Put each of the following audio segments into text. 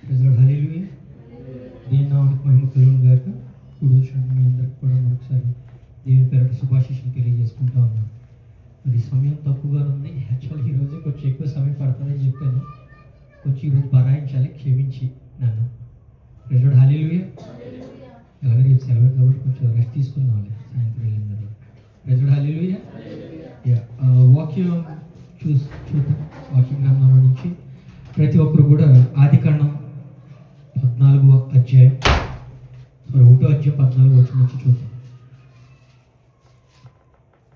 ప్రజలు హల్లెలూయా. దేవుని నామమునకు మహిమ కలుగును గాక. కూడొచ్చిన మీ అందరికీ కూడా మరొకసారి దేవుని పేరట శుభాశీస్సులు తెలియజేసుకుంటా ఉన్నాను. మరి సమయం తక్కువగా ఉంది. యాక్చువల్గా ఈరోజు కొంచెం ఎక్కువ సమయం పడుతుందని చెప్పాను. కొంచెం ఈరోజు బరాయించాలి, క్షమించి నన్ను. ప్రజలు హల్లెలూయా. ఎలాగ రేపు సెలవు కాబట్టి కొంచెం రెస్ట్ తీసుకుందాం సాయంత్రం వెళ్ళింది. ప్రజలు హల్లెలూయా. వాక్యం చూద్దాం. వాక్య గ్రంథంలో నుంచి ప్రతి ఒక్కరు కూడా ఆదికాండం 14వ అధ్యాయం 1వ అధ్యాయం 14వ వచనం నుంచి చూద్దాం.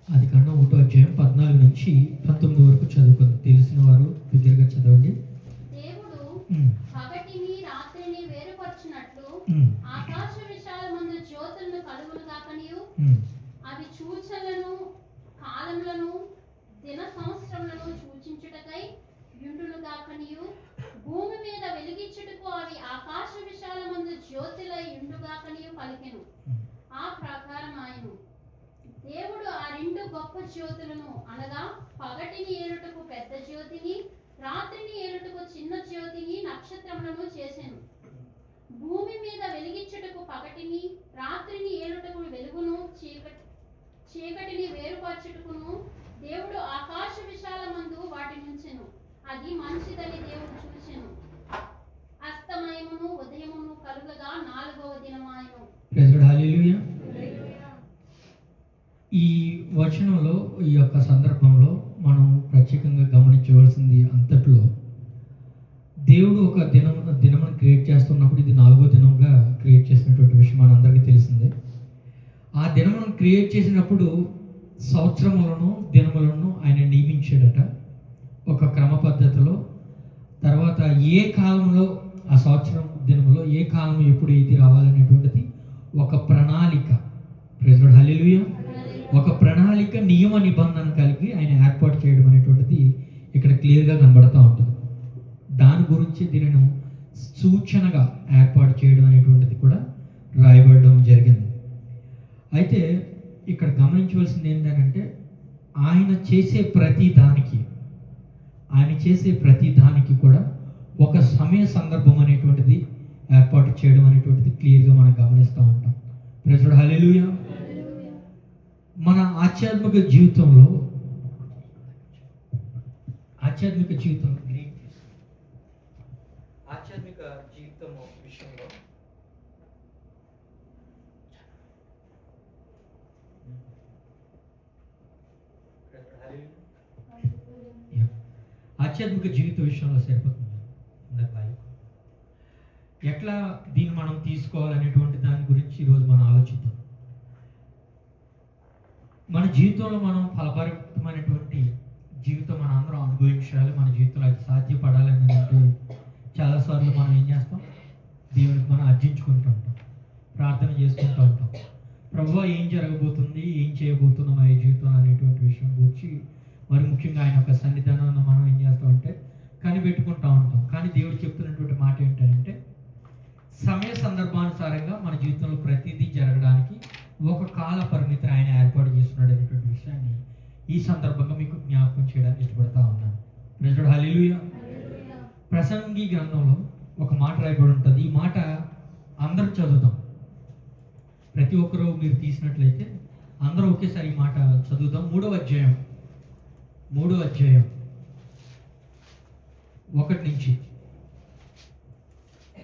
ఆదికాండం 1వ అధ్యాయం 14 నుంచి 19 వరకు చదువుకుందాం. తెలిసిన వారు దగ్గరగా చదవండి. దేవుడు పగటిని రాత్రిని వేరుపరచునట్లు ఆకాశ విశాలమందు జ్యోతులను కలుగును గాకనియు అవి సూచనలను కాలములను దిన సంవత్సరములను సూచించుటకై యుండును గాకనియు భూమి మీద వెలిగించుటకు అవి ఆకాశ విశాలమందు జ్యోతులై యుండుగాకనియు పలికెను. ఆ ప్రకారం ఆయను దేవుడు ఆ రెండు గొప్ప జ్యోతులను అనగా పగటిని ఏలుటకు పెద్ద జ్యోతిని, రాత్రిని ఏలుటకు చిన్న జ్యోతిని, నక్షత్రములను చేసెను. భూమి మీద వెలిగించుటకు పగటిని, రాత్రిని ఏలుటకు వెలుగును, చీకటిని వేరుపరచుటకును దేవుడు ఆకాశ విశాలమందు వాటిని ఉంచెను. అది మంచిదని దేవుడు చూచెను. అస్తమయమును ఉదయమును కలుగగా 4వ దినమాయెను. హల్లెలూయా. ఈ వచనంలో ఈ యొక్క సందర్భంలో మనం ప్రత్యేకంగా గమనించవలసింది అంతట్లో దేవుడు ఒక దినమును క్రియేట్ చేస్తున్నప్పుడు ఇది 4వ దినంగా క్రియేట్ చేసినటువంటి విషయం మనందరికీ తెలిసిందే. ఆ దినమును క్రియేట్ చేసినప్పుడు సంవత్సరములను దినములను ఆయన నియమించాడట ఒక క్రమ పద్ధతిలో. తర్వాత ఏ కాలంలో ఆ సంవత్సరం దినంలో ఏ కాలం ఎప్పుడు ఇది రావాలనేటువంటిది ఒక ప్రణాళిక. ప్రైజ్ హల్లెలూయా. ఒక ప్రణాళిక నియమ నిబంధన కలిగి ఆయన ఏర్పాటు చేయడం అనేటువంటిది ఇక్కడ క్లియర్గా కనబడతా ఉంటుంది. దాని గురించి దీనిని సూచనగా ఏర్పాటు చేయడం అనేటువంటిది కూడా రాయబడడం జరిగింది. అయితే ఇక్కడ గమనించవలసింది ఏంటంటే ఆయన చేసే ప్రతి దానికి కూడా ఒక సమయ సందర్భం అనేటువంటిది ఏర్పాటు చేయడం అనేటువంటిది క్లియర్గా మనం గమనిస్తూ ఉంటాం. ప్రైజ్ హల్లెలూయా. మన ఆధ్యాత్మిక జీవితంలో ఆధ్యాత్మిక జీవితం విషయంలో ఆధ్యాత్మిక జీవిత విషయంలో సరిపోతుంది. ఎట్లా దీన్ని మనం తీసుకోవాలనేటువంటి దాని గురించి ఈరోజు మనం ఆలోచిద్దాం. మన జీవితంలో మనం ఫలభరితమైనటువంటి జీవితం మనం అందరం అనుభవించాలి. మన జీవితంలో అది సాధ్యపడాలని అంటే చాలాసార్లు మనం ఏం చేస్తాం, దేవునికి మనం అర్జించుకుంటూ ఉంటాం, ప్రార్థన చేసుకుంటూ ఉంటాం. ప్రభువా ఏం జరగబోతుంది, ఏం చేయబోతున్నాం ఈ జీవితంలో అనేటువంటి విషయం గురించి మరి ముఖ్యంగా ఆయన యొక్క సన్నిధానంలో మనం ఏం చేస్తామంటే కనిపెట్టుకుంటూ ఉంటాం. కానీ దేవుడు చెప్తున్నటువంటి మాట ఏంటంటే సమయ సందర్భానుసారంగా మన జీవితంలో ప్రతిదీ జరగడానికి ఒక కాల పరిమితి ఆయన ఏర్పాటు చేస్తున్నాడు అనేటువంటి విషయాన్ని ఈ సందర్భంగా మీకు జ్ఞాపకం చేయడానికి ఇష్టపడతా ఉన్నాను. ప్రైజ్ హల్లెలూయా. ప్రసంగి గ్రంథంలో ఒక మాట రాయబడి ఉంటుంది. ఈ మాట అందరూ చదువుతాం. ప్రతి ఒక్కరూ మీరు తీసినట్లయితే అందరూ ఒకేసారి ఈ మాట చదువుదాం. 3వ అధ్యాయం 1 నుంచి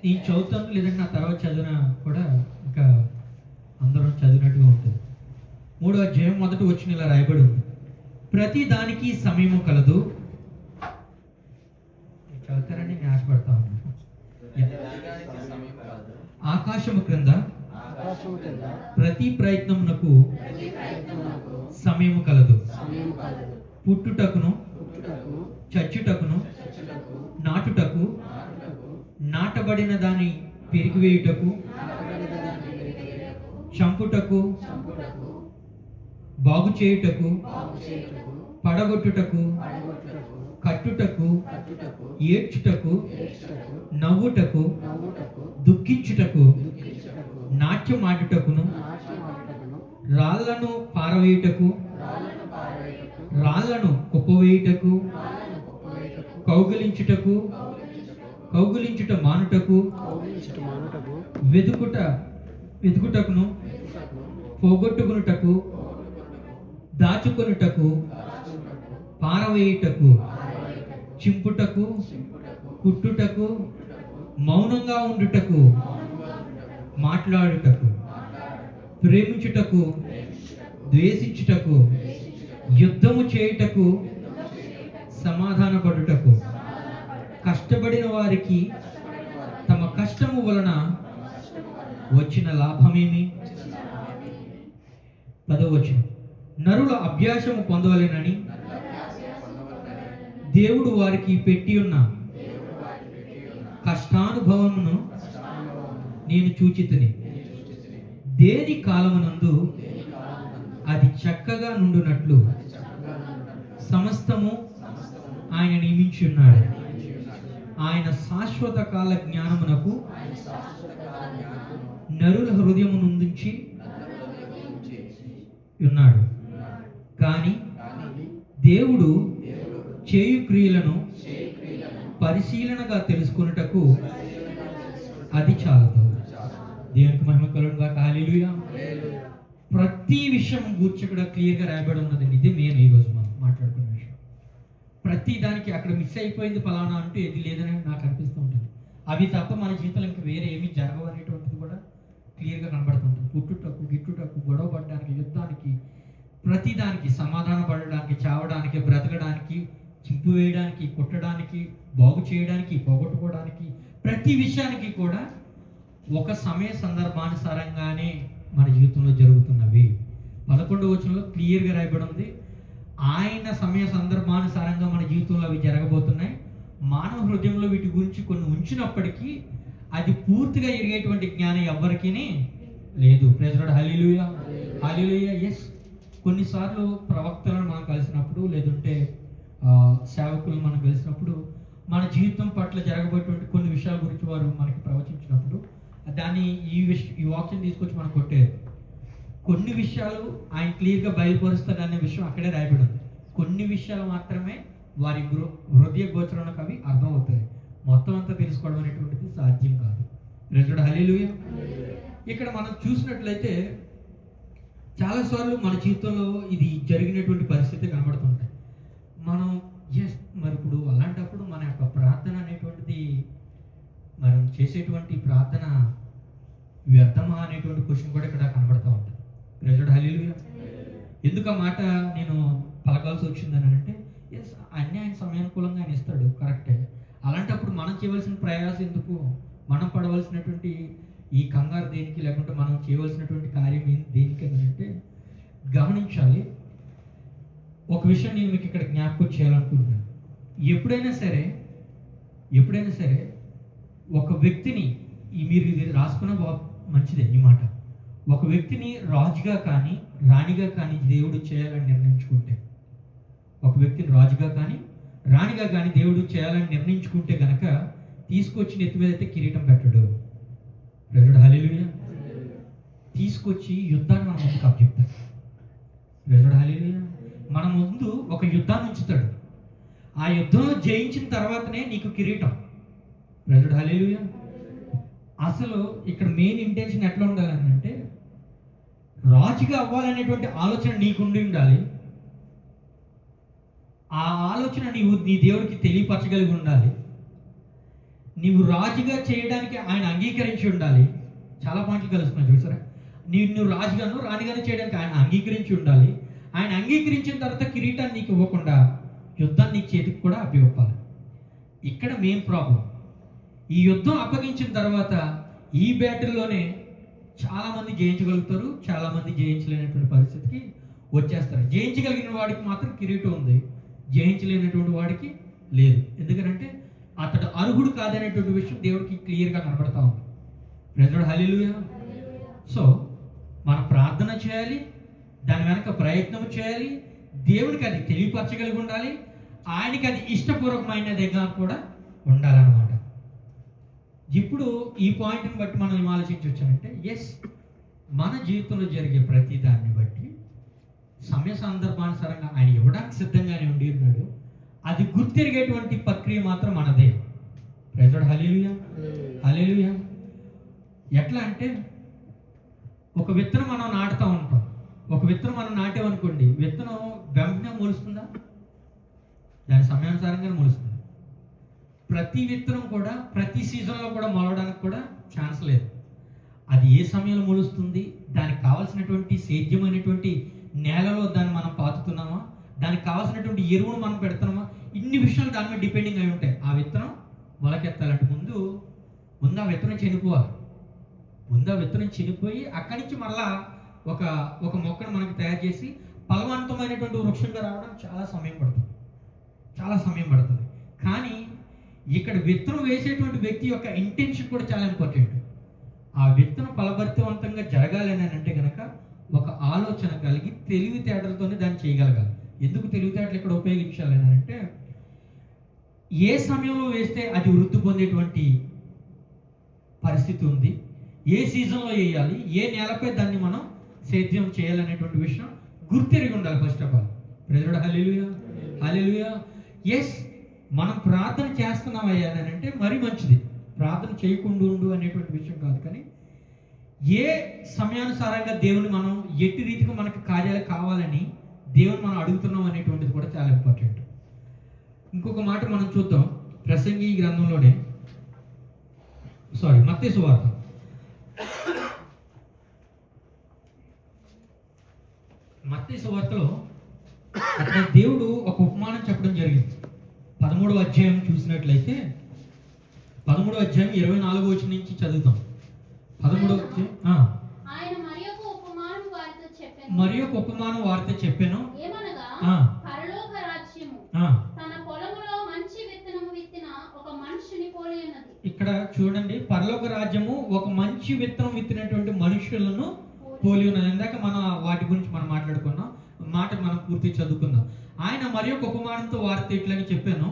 నేను చదువుతాను, లేదంటే నా తర్వాత చదివినా కూడా ఇంకా అందరూ చదివినట్టుగా ఉంటుంది. 3వ అధ్యాయం 1వ వచనం ఇలా రాయబడి ఉంది. ప్రతి దానికి సమయము కలదు. చదువుతారని నేను ఆశపడతా ఉన్నాను. ఆకాశము క్రింద ప్రతి ప్రయత్నమునకు సమయము కలదు. పుట్టుటకును చచ్చుటకును నాటుటకు నాటబడిన దాన్ని పెరిగివేయుటకు చంపుటకు బాగు చేయుటకు పడగొట్టుటకు కట్టుటకు ఏడ్చుటకు నవ్వుటకు దుఃఖించుటకు నాట్యమాడుటకును రాళ్లను పారవేయుటకు రాళ్లను కుప్పవేయుటకు కౌగిలించుటకు కౌగులించుట మానుటకు వెదుకుటకును పోగొట్టుకునుటకు దాచుకొనుటకు పారవేయుటకు చింపుటకు కుట్టుటకు మౌనంగా ఉండుటకు మాట్లాడుటకు ప్రేమించుటకు ద్వేషించుటకు యుద్ధము చేయుటకు సమాధానపడుటకు కష్టపడిన వారికి తమ కష్టము వలన వచ్చిన లాభమేమి. 10వ వచనం, నరుల అభ్యాసము పొందవలెనని దేవుడు వారికి పెట్టి ఉన్న కష్టానుభవమును నేను చూచితిని. దేని కాలమునందు అది చక్కగా నుండునట్లు సమస్తము ఆయన నియమించి ఉన్నాడు. ఆయన శాశ్వత కాల జ్ఞానమునకు నరుల హృదయము నుండి ఉన్నాడు. కానీ దేవుడు చేయు క్రియలను పరిశీలనగా తెలుసుకొనుటకు అది చాలదు. దేవునికి మహిమ కలుగును గాక. హల్లెలూయా. ప్రతి విషయం గురించి కూడా క్లియర్గా రాయబడి ఉన్నదండి. ఇదే మెయిన్ ఈరోజు మనం మాట్లాడుకునే విషయం. ప్రతి దానికి అక్కడ మిస్ అయిపోయింది ఫలానా అంటూ ఏది లేదని నాకు అనిపిస్తూ ఉంటుంది. అవి తప్ప మన జీవితంలో ఇంకా వేరే ఏమీ జరగవు అనేటువంటిది కూడా క్లియర్గా కనబడుతుంటుంది. పుట్టుటకు గిట్టుటకు గొడవ పడడానికి యుద్ధానికి ప్రతిదానికి సమాధాన పడడానికి చావడానికి బ్రతకడానికి చింపివేయడానికి కుట్టడానికి బాగు చేయడానికి పోగొట్టుకోవడానికి ప్రతి విషయానికి కూడా ఒక సమయ సందర్భానుసారంగానే మన జీవితంలో జరుగుతున్నవి. 11వ వచనంలో క్లియర్గా రాయబడి ఉంది. ఆయన సమయ సందర్భానుసారంగా మన జీవితంలో అవి జరగబోతున్నాయి. మానవ హృదయంలో వీటి గురించి కొన్ని ఉంచినప్పటికీ అది పూర్తిగా ఎరిగేటువంటి జ్ఞానం ఎవరికీ లేదు. Praise lord. Hallelujah. Hallelujah. Yes, కొన్నిసార్లు ప్రవక్తలను మనం కలిసినప్పుడు లేదంటే సేవకులు మనం కలిసినప్పుడు మన జీవితం పట్ల జరగబోయేటువంటి కొన్ని విషయాల గురించి వారు మనకి ప్రవచించినప్పుడు దాన్ని ఈ వాక్యం తీసుకొచ్చి మనం కొట్టేది. కొన్ని విషయాలు ఆయన క్లియర్గా బయలుపరుస్తాడు అనే విషయం అక్కడే రాయబడి ఉంది. కొన్ని విషయాలు మాత్రమే వారి హృదయ గోచరణకు అవి అర్థమవుతాయి. మొత్తం అంతా తెలుసుకోవడం అనేటువంటిది సాధ్యం కాదు. Praise lord. హల్లెలూయా. ఇక్కడ మనం చూసినట్లయితే చాలాసార్లు మన జీవితంలో ఇది జరిగినటువంటి పరిస్థితి కనబడుతుంటాయి. మనం మరి ఇప్పుడు అలాంటప్పుడు మన యొక్క ప్రార్థన అనేటువంటిది మనం చేసేటువంటి ప్రార్థన వ్యర్థమా అనేటువంటి క్వశ్చన్ కూడా ఇక్కడ కనబడుతూ ఉంటుంది. Praise lord. హల్లెలూయా. ఎందుకు ఆ మాట నేను పలకాల్సి వచ్చిందని అంటే ఎస్, అన్నీ ఆయన సమయానుకూలంగా ఆయన ఇస్తాడు, కరెక్టే. అలాంటప్పుడు మనం చేయవలసిన ప్రయాసం ఎందుకు, మనం పడవలసినటువంటి ఈ కంగారు దేనికి, లేకుంటే మనం చేయవలసినటువంటి కార్యం దేనికి అంటే గమనించాలి. ఒక విషయం నేను మీకు ఇక్కడ జ్ఞాపకం చేయాలనుకుంటున్నాను. ఎప్పుడైనా సరే ఒక వ్యక్తిని మీరు ఇది రాసుకున్న మంచిదే ఈ మాట. ఒక వ్యక్తిని రాజుగా కానీ రాణిగా కానీ దేవుడు చేయాలని నిర్ణయించుకుంటే, ఒక వ్యక్తిని రాజుగా కానీ రాణిగా కానీ దేవుడు చేయాలని నిర్ణయించుకుంటే గనక తీసుకొచ్చి నెత్తి మీద అయితే కిరీటం పెట్టడు. Praise lord. హల్లెలూయా. తీసుకొచ్చి యుద్ధాన్ని మన ముందుకు అప్పచెప్తాడు. Praise lord. హల్లెలూయా. మన ముందు ఒక యుద్ధాన్ని ఉంచుతాడు. ఆ యుద్ధంలో జయించిన తర్వాతనే నీకు కిరీటం. Praise lord. హల్లెలూయా. అసలు ఇక్కడ మెయిన్ ఇంటెన్షన్ ఎట్లా ఉండాలని అంటే రాజుగా అవ్వాలనేటువంటి ఆలోచన నీకుండి ఉండాలి. ఆ ఆలోచన నీ దేవుడికి తెలియపరచగలిగి ఉండాలి. నీవు రాజుగా చేయడానికి ఆయన అంగీకరించి ఉండాలి. చాలా పాయింట్లు కలుస్తున్నాయి చూసారా. నువ్వు రాజుగాను రాణిగాను చేయడానికి ఆయన అంగీకరించి ఉండాలి. ఆయన అంగీకరించిన తర్వాత కిరీటాన్ని నీకు ఇవ్వకుండా యుద్ధాన్ని నీకు చేతికి కూడా అప్పగివ్వాలి. ఇక్కడ మెయిన్ ప్రాబ్లం. ఈ యుద్ధం అప్పగించిన తర్వాత ఈ బ్యాటిల్లోనే చాలామంది జయించగలుగుతారు, చాలామంది జయించలేనటువంటి పరిస్థితికి వచ్చేస్తారు. జయించగలిగిన వాడికి మాత్రం కిరీటం ఉంది, జయించలేనటువంటి వాడికి లేదు. ఎందుకంటే అతడు అర్హుడు కాదనేటువంటి విషయం దేవుడికి క్లియర్గా కనబడతా ఉంది. Praise lord. హల్లెలూయా. సో మనం ప్రార్థన చేయాలి, దాని వెనక ప్రయత్నం చేయాలి, దేవుడికి అది తెలియపరచగలిగి ఉండాలి, ఆయనకి అది ఇష్టపూర్వకమైనదిగా కూడా ఉండాలన్నమాట. ఇప్పుడు ఈ పాయింట్ని బట్టి మనం ఏం ఆలోచించవచ్చానంటే ఎస్, మన జీవితంలో జరిగే ప్రతి దాన్ని బట్టి సమయ సందర్భానుసారంగా ఆయన ఇవ్వడానికి సిద్ధంగానే ఉండి ఉన్నాడు. అది గుర్తిరిగేటువంటి ప్రక్రియ మాత్రం మనదే. ప్రైజ్ హల్లెలూయా, హల్లెలూయా. ఎట్లా అంటే ఒక విత్తనం మనం నాటుతూ ఉంటాం. ఒక విత్తనం మనం నాటామనుకోండి, విత్తనం వెంటనే మొలుస్తుందా? దాని సమయానుసారంగా మొలుస్తుంది. ప్రతి విత్తనం కూడా ప్రతి సీజన్లో కూడా మొలవడానికి కూడా ఛాన్స్ లేదు. అది ఏ సమయంలో మొలుస్తుంది, దానికి కావాల్సినటువంటి సేద్యమైనటువంటి నేలలో దాన్ని మనం పాతుతున్నామా, దానికి కావాల్సినటువంటి ఎరువును మనం పెడుతున్నామా, ఇన్ని విషయాలు దాని మీద డిపెండింగ్ అయి ఉంటాయి. ఆ విత్తనం మొలకెత్తాలంటే ముందు ఆ విత్తనం చనిపోవాలి. ముందు ఆ విత్తనం చనిపోయి అక్కడి నుంచి మళ్ళా ఒక మొక్కను మనకి తయారు చేసి ఫలవంతమైనటువంటి వృక్షంగా రావడానికి చాలా సమయం పడుతుంది. కానీ ఇక్కడ విత్తనం వేసేటువంటి వ్యక్తి యొక్క ఇంటెన్షన్ కూడా చాలా ఇంపార్టెంట్. ఆ విత్తనం ఫలభరితవంతంగా జరగాలి అని అంటే కనుక ఒక ఆలోచన కలిగి తెలివితేటలతోనే దాన్ని చేయగలగాలి. ఎందుకు తెలివితేటలు ఇక్కడ ఉపయోగించాలి అని అంటే, ఏ సమయంలో వేస్తే అది వృద్ధి పొందేటువంటి పరిస్థితి ఉంది, ఏ సీజన్లో వేయాలి, ఏ నేలపై దాన్ని మనం సేద్యం చేయాలనేటువంటి విషయం గుర్తెరిగి ఉండాలి. First of all praise hallelujah, hallelujah. Yes, మనం ప్రార్థన చేస్తున్నాం అయ్యా అని అంటే మరీ మంచిది. ప్రార్థన చేయకుండా ఉండు అనేటువంటి విషయం కాదు. కానీ ఏ సమయానుసారంగా దేవుని మనం ఎట్టి రీతిగా మనకు కార్యాలు కావాలని దేవుని మనం అడుగుతున్నాం అనేటువంటిది కూడా చాలా ఇంపార్టెంట్. ఇంకొక మాట మనం చూద్దాం. ప్రసంగి గ్రంథంలోనే మత్తయి సువార్త మత్తయి సువార్తలో అక్కడ దేవుడు ఒక ఉపమానం చెప్పడం జరిగింది. 13వ అధ్యాయం చూసినట్లయితే 13వ అధ్యాయం 24వ వచనం నుంచి చదువుతాం. 13వ అధ్యాయం ఆయన మరియొక ఉపమానం వారితో చెప్పాను. ఏమనగా పరలోక రాజ్యము తన పొలములో మంచి విత్తనము విత్తిన ఒక మనుషుని పోలి ఉన్నది. ఇక్కడ చూడండి, పరలోక రాజ్యము ఒక మంచి విత్తనం విత్తినటువంటి మనుషులను పోలి ఉన్నది. ఇందాక మనం వాటి గురించి మనం మాట్లాడుకున్నాం. మాట మనం పూర్తి చదువుకుందాం. ఆయన మరి ఒక ఉపమానంతో వారితో ఇట్లని చెప్పాను.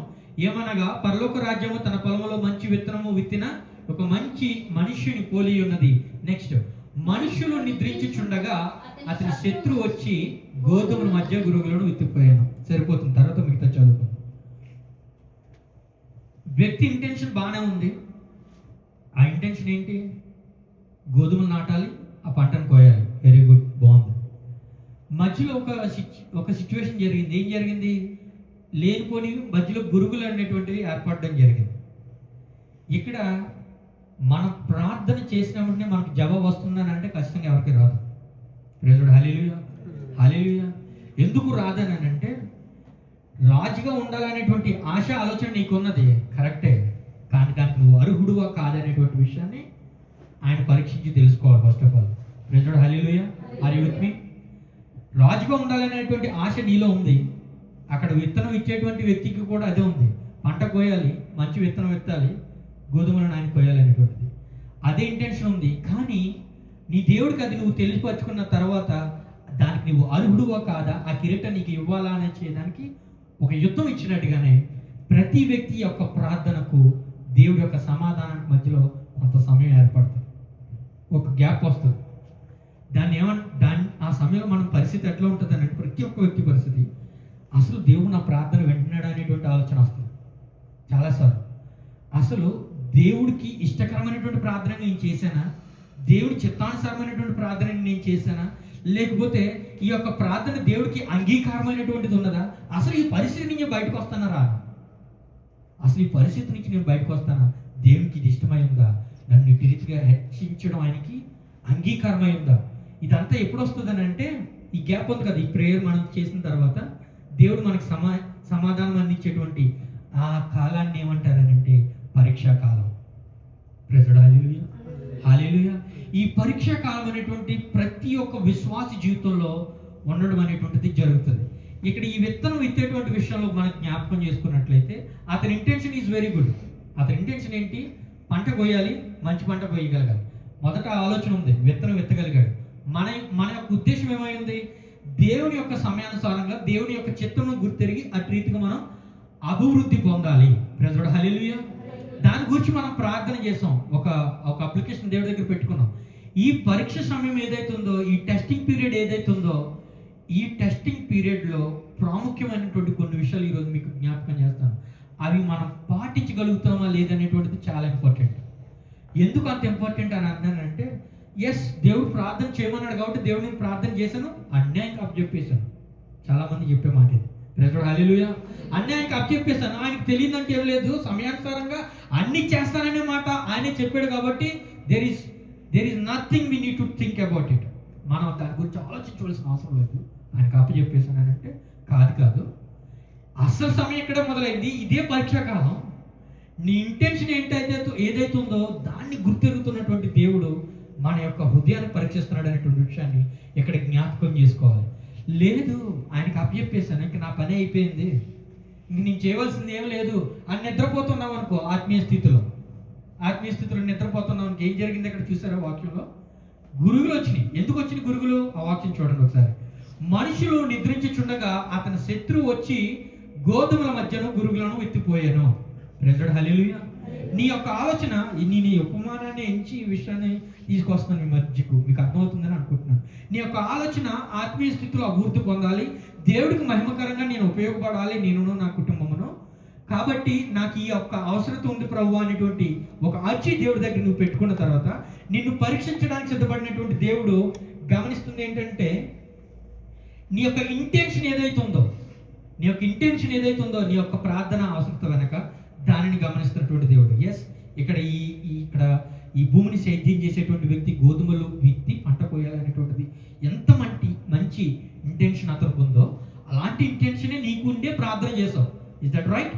ఏమనగా పరలోక రాజ్యము తన పొలములో మంచి విత్తనము విత్తిన ఒక మంచి మనుష్యుని పోలి ఉన్నది. నెక్స్ట్, మనుషులు నిద్రించుచుండగా అతని శత్రువు వచ్చి గోధుమల మధ్య గురుగులను విత్తిపోయాను. సరిపోతుంది, తర్వాత మిగతా చదువుకుందాం. వ్యక్తి ఇంటెన్షన్ బాగానే ఉంది. ఆ ఇంటెన్షన్ ఏంటి? గోధుమలు నాటాలి, ఆ పంటను కోయాలి. వెరీ గుడ్, బాగుంది. మధ్యలో ఒక సిచ్యువేషన్ జరిగింది. ఏం జరిగింది? లేనిపోని మధ్యలో గురుగులు అనేటువంటివి ఏర్పడడం జరిగింది. ఇక్కడ మనం ప్రార్థన చేసిన వెంటనే మనకు జవాబు వస్తుందని అంటే ఖచ్చితంగా ఎవరికి రాదు. ప్రైజ్ హల్లెలూయా, హల్లెలూయా. ఎందుకు రాదని అంటే, రాజుగా ఉండాలనేటువంటి ఆశ ఆలోచన నీకున్నది కరెక్టే, కానీ దానికి నువ్వు అర్హుడువా కాదనేటువంటి విషయాన్ని ఆయన పరీక్షించి తెలుసుకోవాలి. First of all praise hallelujah, are you with me? రాజుగా ఉండాలనేటువంటి ఆశ నీలో ఉంది. అక్కడ విత్తనం ఇచ్చేటువంటి వ్యక్తికి కూడా అదే ఉంది. పంట కోయాలి, మంచి విత్తనం విత్తాలి, గోధుమలను ఆయన కోయాలి అనేటువంటిది అదే ఇంటెన్షన్ ఉంది. కానీ నీ దేవుడికి అది నువ్వు తెలియపరుచుకున్న తర్వాత దానికి నువ్వు అర్హుడువా కాదా, ఆ కిరీటం నీకు ఇవ్వాలా అనే చేయడానికి ఒక యుద్ధం ఇచ్చినట్టుగానే ప్రతి వ్యక్తి యొక్క ప్రార్థనకు దేవుడి యొక్క సమాధానానికి మధ్యలో కొంత సమయం ఏర్పడుతుంది, ఒక గ్యాప్ వస్తుంది. ఆ సమయంలో మనం పరిస్థితి ఎట్లా ఉంటుంది అంటే, ప్రతి ఒక్క వ్యక్తి పరిస్థితి అసలు దేవుడు నా ప్రార్థన వింటున్నాడు అనేటువంటి ఆలోచన వస్తుంది చాలాసార్లు. అసలు దేవుడికి ఇష్టకరమైనటువంటి ప్రార్థన నేను చేశానా, దేవుడి చిత్తానుసారమైనటువంటి ప్రార్థన నేను చేశానా, లేకపోతే ఈ యొక్క ప్రార్థన దేవుడికి అంగీకారమైనటువంటిది ఉన్నదా, అసలు ఈ పరిస్థితి నుంచి బయటకు వస్తానా రా, అసలు ఈ పరిస్థితి నుంచి నేను బయటకు వస్తానా, దేవునికి ఇది ఇష్టమై ఉందా, నన్ను ఇటు రీతిగా హెచ్చించడం ఆయనకి అంగీకారమై ఉందా. ఇదంతా ఎప్పుడు వస్తుందని అంటే, ఈ గ్యాప్ ఉంది కదా, ఈ ప్రేయర్ మనం చేసిన తర్వాత దేవుడు మనకు సమాధానం అందించేటువంటి ఆ కాలాన్ని ఏమంటారని అంటే పరీక్షా కాలం. ప్రైజ్ హల్లెలూయా, హల్లెలూయా. ఈ పరీక్షా కాలం అనేటువంటి ప్రతి ఒక్క విశ్వాస జీవితంలో ఉండడం అనేటువంటిది జరుగుతుంది. ఇక్కడ ఈ విత్తనం విత్తేటువంటి విషయంలో మనం జ్ఞాపకం చేసుకున్నట్లయితే అతని ఇంటెన్షన్ ఈజ్ వెరీ గుడ్. అతని ఇంటెన్షన్ ఏంటి? పంట కోయాలి, మంచి పంట కోయగలగాలి. మొదట ఆలోచన ఉంది, విత్తనం విత్తగలిగాడు. మన యొక్క ఉద్దేశం ఏమైంది? దేవుని యొక్క సమయానుసారంగా దేవుని యొక్క చిత్తమును గుర్తెరిగి అటు రీతిగా మనం అభివృద్ధి పొందాలి. ప్రైజ్ హల్లెలూయా. దాని గురించి మనం ప్రార్థన చేసాం, ఒక అప్లికేషన్ దేవుడి దగ్గర పెట్టుకున్నాం. ఈ పరీక్ష సమయం ఏదైతుందో, ఈ టెస్టింగ్ పీరియడ్ ఏదైతుందో, ఈ టెస్టింగ్ పీరియడ్లో ప్రాముఖ్యమైనటువంటి కొన్ని విషయాలు ఈరోజు మీకు జ్ఞాపకం చేస్తాను. ఆ అవి మనం పాటించగలుగుతున్నామా లేదనేటువంటిది చాలా ఇంపార్టెంట్. ఎందుకు అంత ఇంపార్టెంట్ అని అన్నానంటే, ఎస్ దేవుడు ప్రార్థన చేయమన్నాడు కాబట్టి దేవుడిని ప్రార్థన చేశాను, అన్యాయంగా అప్పచెప్పేశాను. చాలామంది చెప్పే మాట ఇది. హల్లెలూయా. అన్యాయంగా అప్పచెప్పేశాను, ఆయనకు తెలియదంటే ఏం లేదు, సమయానుసారంగా అన్ని చేస్తాననే మాట ఆయనే చెప్పాడు కాబట్టి there is nothing we need to think about it. మనం దాని గురించి ఆలోచించవలసిన అవసరం లేదు. ఆయనకు అప్పచెప్పేశానంటే కాదు. అసలు సమయం ఎక్కడ మొదలైంది? ఇదే పరీక్షాకాలం. నీ ఇంటెన్షన్ ఏదైతే ఉందో దాన్ని గుర్తెరుగుతున్నటువంటి దేవుడు మన యొక్క హృదయాన్ని పరీక్షిస్తున్నాడు అనేటువంటి విషయాన్ని ఇక్కడ జ్ఞాపకం చేసుకోవాలి. లేదు, ఆయనకు అప్పచెప్పేశాను, ఇంక నా పని అయిపోయింది, ఇంక నేను చేయవలసింది ఏం లేదు అని నిద్రపోతున్నాం అనుకో. ఆత్మీయ స్థితిలో నిద్రపోతున్నాం అనుకో, ఏం జరిగింది అక్కడ చూసారా వాక్యంలో? గురుగులు వచ్చినాయి. ఎందుకు వచ్చినాయి గురుగులు? ఆ వాక్యం చూడండి ఒకసారి. మనుషులు నిద్రించుచుండగా అతని శత్రువు వచ్చి గోధుమల మధ్యను గురుగులను ఎత్తిపోయాను. ప్రైజ్ హల్లెలూయా. నీ యొక్క ఆలోచన, నీ ఉపమానాన్ని ఎంచి ఈ విషయాన్ని తీసుకొస్తున్నాను మీ మధ్యకు, మీకు అర్థమవుతుందని అనుకుంటున్నాను. నీ యొక్క ఆలోచన ఆత్మీయ స్థితిలో అభివృద్ధి పొందాలి, దేవుడికి మహిమకరంగా నేను ఉపయోగపడాలి, నేను నా కుటుంబమును. కాబట్టి నాకు ఈ యొక్క అవసరత ఉంది ప్రభు అనేటువంటి ఒక అర్జీ దేవుడి దగ్గర నువ్వు పెట్టుకున్న తర్వాత నిన్ను పరీక్షించడానికి సిద్ధపడినటువంటి దేవుడు గమనిస్తుంది ఏంటంటే, నీ యొక్క ఇంటెన్షన్ ఏదైతే ఉందో నీ యొక్క ప్రార్థన అవసరత వెనక దానిని గమనిస్తున్నటువంటి దేవుడు. ఎస్, ఇక్కడ ఈ భూమిని సేద్యం చేసేటువంటి వ్యక్తి గోధుమలు విత్తి పంట కోయాలనేటువంటిది ఎంత మంచి ఇంటెన్షన్ అతనికి ఉందో, అలాంటి ఇంటెన్షనే నీకు ఉండే ప్రార్థన చేసావు. Is that right?